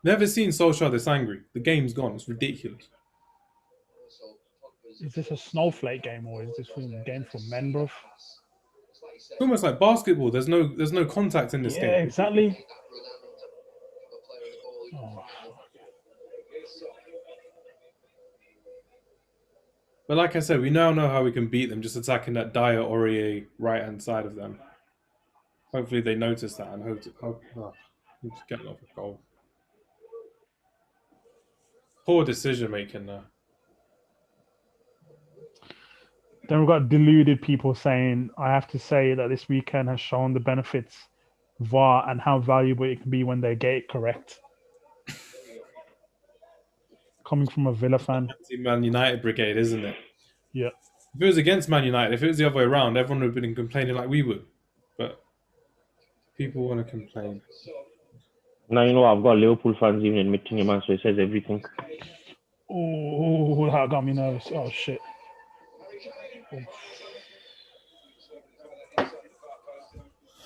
A: Never seen Solskjaer this angry. The game's gone. It's ridiculous.
B: Is this a snowflake game or is this a game for men, bro?
A: It's almost like basketball. There's no contact in this
B: Yeah,
A: game.
B: exactly. Oh.
A: But like I said, we now know how we can beat them, just attacking that Dyer Aurier right-hand side of them. Hopefully they notice that and hope to get off a goal. Poor decision making there.
B: Then we've got deluded people saying, I have to say that this weekend has shown the benefits of VAR and how valuable it can be when they get it correct. Coming from a Villa fan.
A: Man United brigade, isn't it?
B: Yeah.
A: If it was against Man United, if it was the other way around, everyone would have been complaining like we would. But people want to complain.
C: Now, you know, I've got Liverpool fans even admitting it, man, so it says everything.
B: Oh, that got me nervous. Oh, shit.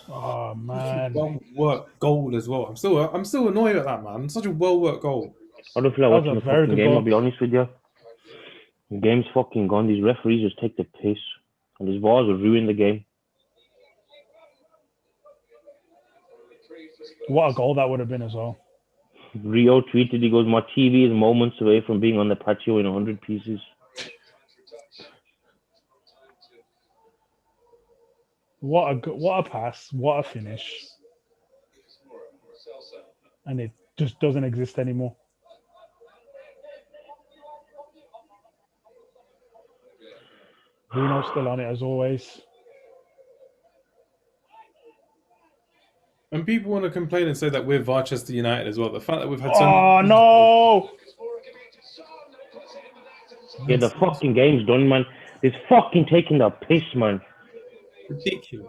B: Oh, man.
A: Well-worked goal as well. I'm still annoyed at that, man. Such a well-worked goal.
C: I don't feel like watching the fucking game,
B: goal.
C: I'll be honest with you. The game's fucking gone. These referees just take the piss. And these balls will ruin the game.
B: What a goal that would have been as well.
C: Rio tweeted, he goes, "My TV is moments away from being on the patio in 100 pieces."
B: What a pass. What a finish. And it just doesn't exist anymore. Bruno's still on it as always.
A: And people want to complain and say that we're Manchester United as well. The fact that we've had so
B: Oh
A: many...
B: no!
C: Yeah, the fucking game's done, man. It's fucking taking the piss, man.
A: Ridiculous.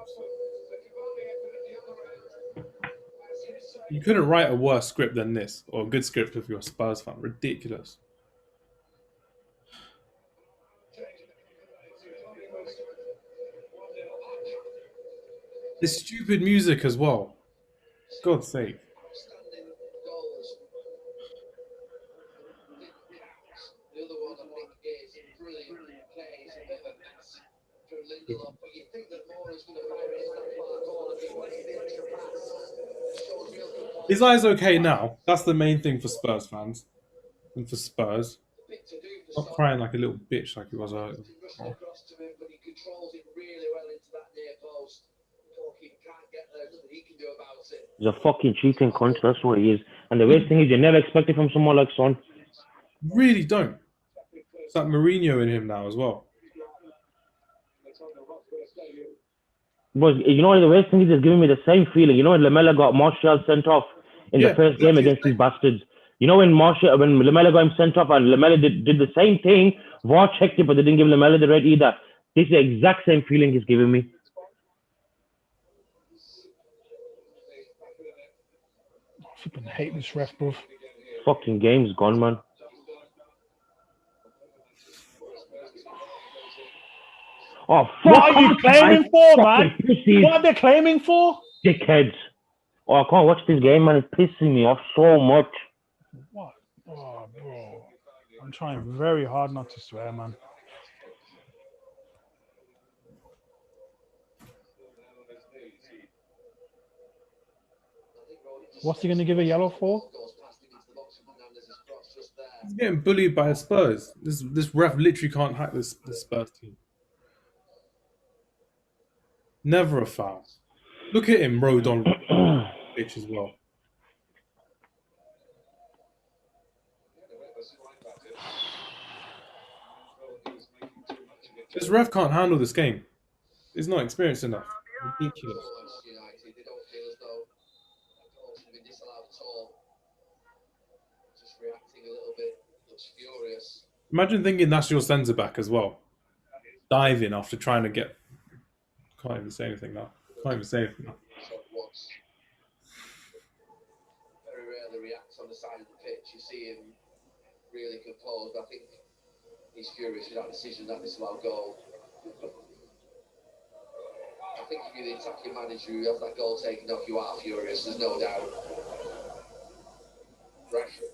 A: You couldn't write a worse script than this, or a good script if you're a Spurs fan. Ridiculous. This stupid music as well. God's sake.
D: The other one I think is brilliant play. It's a bit of a mess from Lindelof, but you think that Moura's going to fire it in that far corner. He wins the extra pass. Shows real good quality.
A: His eye's okay now. That's the main thing for Spurs fans. And for Spurs.
D: Bit to do for
A: Not crying like a little bitch like he was earlier.
D: Rushed across to him, but he controls it really well into that near post. Hawking can't get there. Nothing he can do about it.
C: He's a fucking cheating cunt. That's what he is. And the worst thing is, you never expect it from someone like Son.
A: Really don't. It's like Mourinho in him now as well.
C: But you know what? The worst thing is, it's giving me the same feeling. You know when Lamella got Martial sent off in the first game against these bastards. You know when Lamella got him sent off and Lamella did the same thing. VAR checked it, but they didn't give Lamella the red either. This is the exact same feeling he's giving me.
B: I flipping hate this ref, bro.
C: Fucking game's gone, man. Oh, fuck!
B: What are you claiming for, man?
C: Pussies,
B: What are they claiming for?
C: dickheads. Oh, I can't watch this game, man. It's pissing me off so much.
B: What? Oh, bro. I'm trying very hard not to swear, man. What's he going to give a yellow for?
A: He's getting bullied by Spurs. This ref literally can't hack this Spurs team. Never a foul. Look at him, rode on pitch as well. This ref can't handle this game. He's not experienced enough. Ridiculous.
D: United, they don't feel as though goals have been disallowed at all. Just reacting a little bit, looks furious.
A: Imagine thinking that's your centre back as well. Diving after trying to get. Can't even say anything now. Can't even say anything now.
D: Very rarely reacts on the side of the pitch. You see him really composed. I think he's furious with that decision, that disallowed goal. I think if you're the attacking manager who has that goal taken off, you are furious, there's no doubt. Rashford.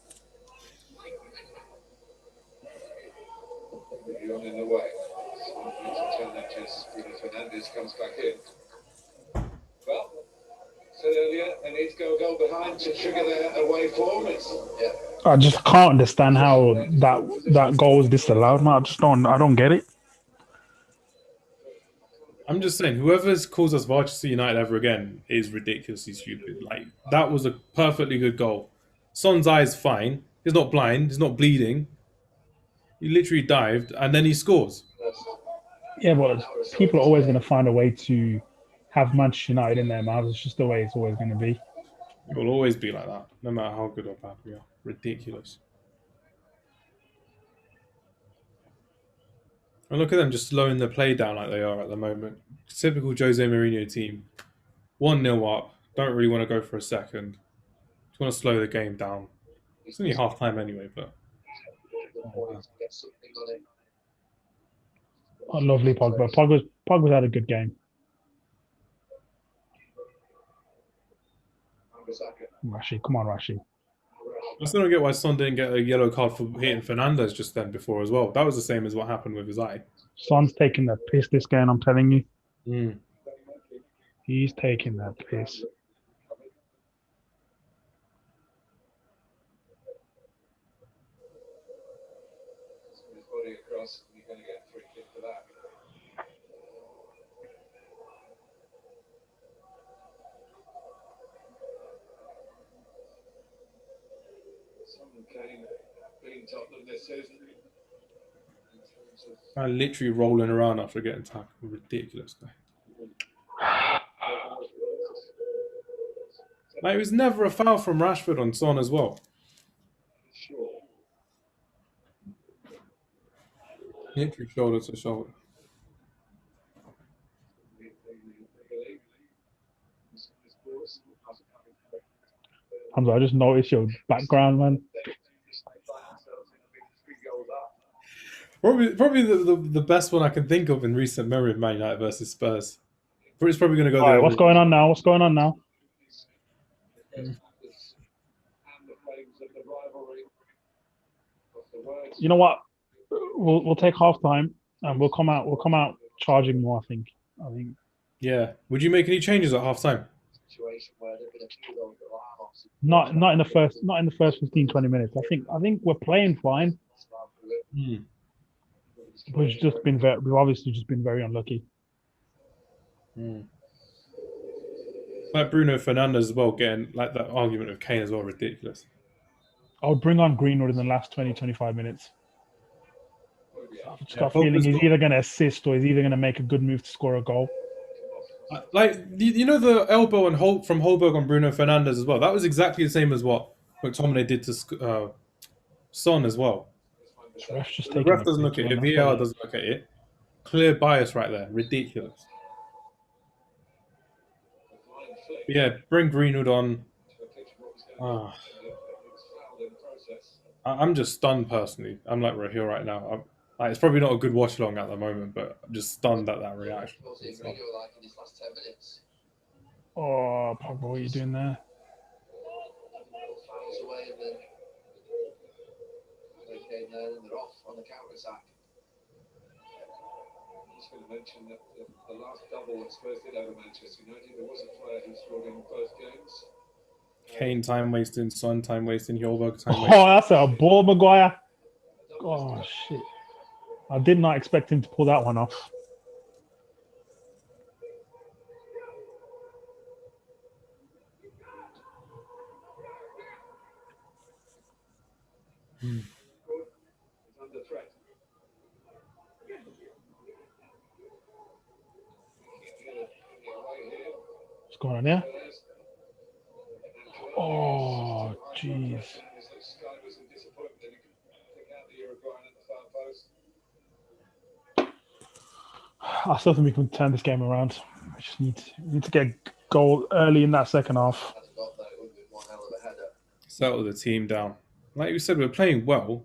E: On in the way. Challenges, Bruno Fernandes comes back in. Well, said earlier, they need to go a goal behind to trigger their away form.
B: I just can't understand how that goal was disallowed, man. I don't get it.
A: I'm just saying, whoever calls us Manchester United ever again is ridiculously stupid. Like, that was a perfectly good goal. Son's eye's fine. He's not blind. He's not bleeding. He literally dived, and then he scores.
B: Yeah, but people are always going to find a way to have Manchester United in their mouths. It's just the way it's always going to be.
A: It will always be like that, no matter how good or bad we are. Ridiculous. And look at them just slowing the play down like they are at the moment. Typical Jose Mourinho team. 1-0 up. Don't really want to go for a second. Just want to slow the game down. It's only half time anyway, but.
B: Oh, lovely Pogba. Pogba's had a good game. Rashi, come on, Rashi.
A: I still don't get why Son didn't get a yellow card for hitting Fernandes just then before as well. That was the same as what happened with his eye.
B: Son's taking that piss this game, I'm telling you.
A: Mm.
B: He's taking that piss.
E: His body across, you're going to get a free kick for that. Someone came being Tottenham this season.
A: I'm literally rolling around after getting tackled. Ridiculous. Like, it was never a foul from Rashford on Son as well. Literally shoulder to shoulder.
B: Hamza, I just noticed your background, man.
A: Probably the best one I can think of in recent memory of Man United versus Spurs. It's probably going to go
B: All
A: the
B: right,
A: other
B: what's
A: way.
B: going on now? What's going on now? You know what? We'll take half time and we'll come out charging more. I think.
A: Yeah. Would you make any changes at half time?
B: Not in the first 15, 20 minutes. I think we're playing fine. We've obviously just been very unlucky.
A: Like Bruno Fernandes as well, getting like that argument of Kane as well, ridiculous.
B: I would bring on Greenwood in the last 20, 25 minutes. I've just got a feeling
A: Pogba's
B: he's
A: got-
B: either going to assist or he's either going to make a good move to score a goal.
A: Like, you know the elbow and from Holberg on Bruno Fernandes as well? That was exactly the same as what McTominay did to Son as well.
B: The ref's just
A: The
B: taking
A: ref doesn't look at it. VAR doesn't look at it. Clear bias right there. Ridiculous. But yeah, bring Greenwood on. I'm just stunned personally. I'm like Raheel right now. Like, it's probably not a good watch along at the moment, but I'm just stunned at that reaction.
B: Oh, Pogba, what are you doing there?
D: They're off on the counter attack.
E: I'm just going to mention that the last double that Spurs did over Manchester United, there was a player who scored in both games.
A: Kane time wasting, Son time wasting, Hjorberg time
B: Oh,
A: wasting.
B: that's a ball, Maguire. Oh, shit. I did not expect him to pull that one off.
E: Under threat.
B: What's going on here? Oh, jeez. I still think we can turn this game around. We just need to get a goal early in that second half.
A: Settle the team down. Like you said, we're playing well.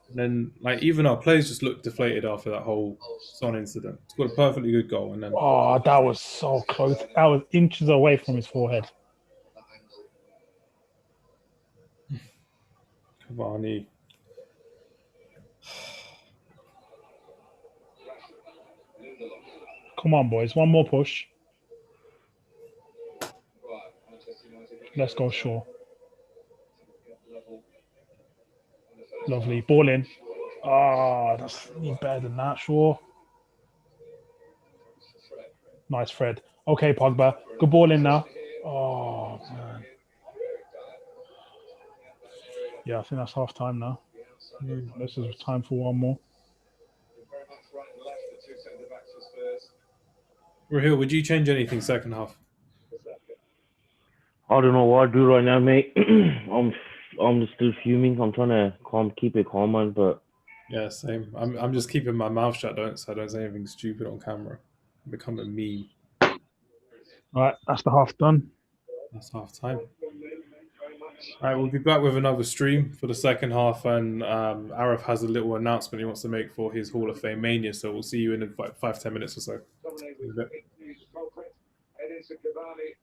A: And then, like, even our players just looked deflated after that whole Son incident. It's got a perfectly good goal, and then
B: Oh, that was so close. That was inches away from his forehead.
A: Cavani.
B: Come on, boys. One more push. Let's go, Shaw. Lovely. Ball in. Oh, that's need better than that, Shaw. Nice, Fred. Okay, Pogba. Good ball in now. Oh, man. Yeah, I think that's half time now. This is time for one more.
A: Raheel, would you change anything second half?
C: I don't know what to do right now, mate. I'm still fuming. I'm trying to keep it calm, man. But
A: Yeah, same. I'm just keeping my mouth shut, so I don't say anything stupid on camera. Become a meme.
B: All right, that's the half done.
A: That's half time. All right, we'll be back with another stream for the second half, and Arif has a little announcement he wants to make for his Hall of Fame mania. So we'll see you in 5-10 minutes or so.
E: Head into Cavani.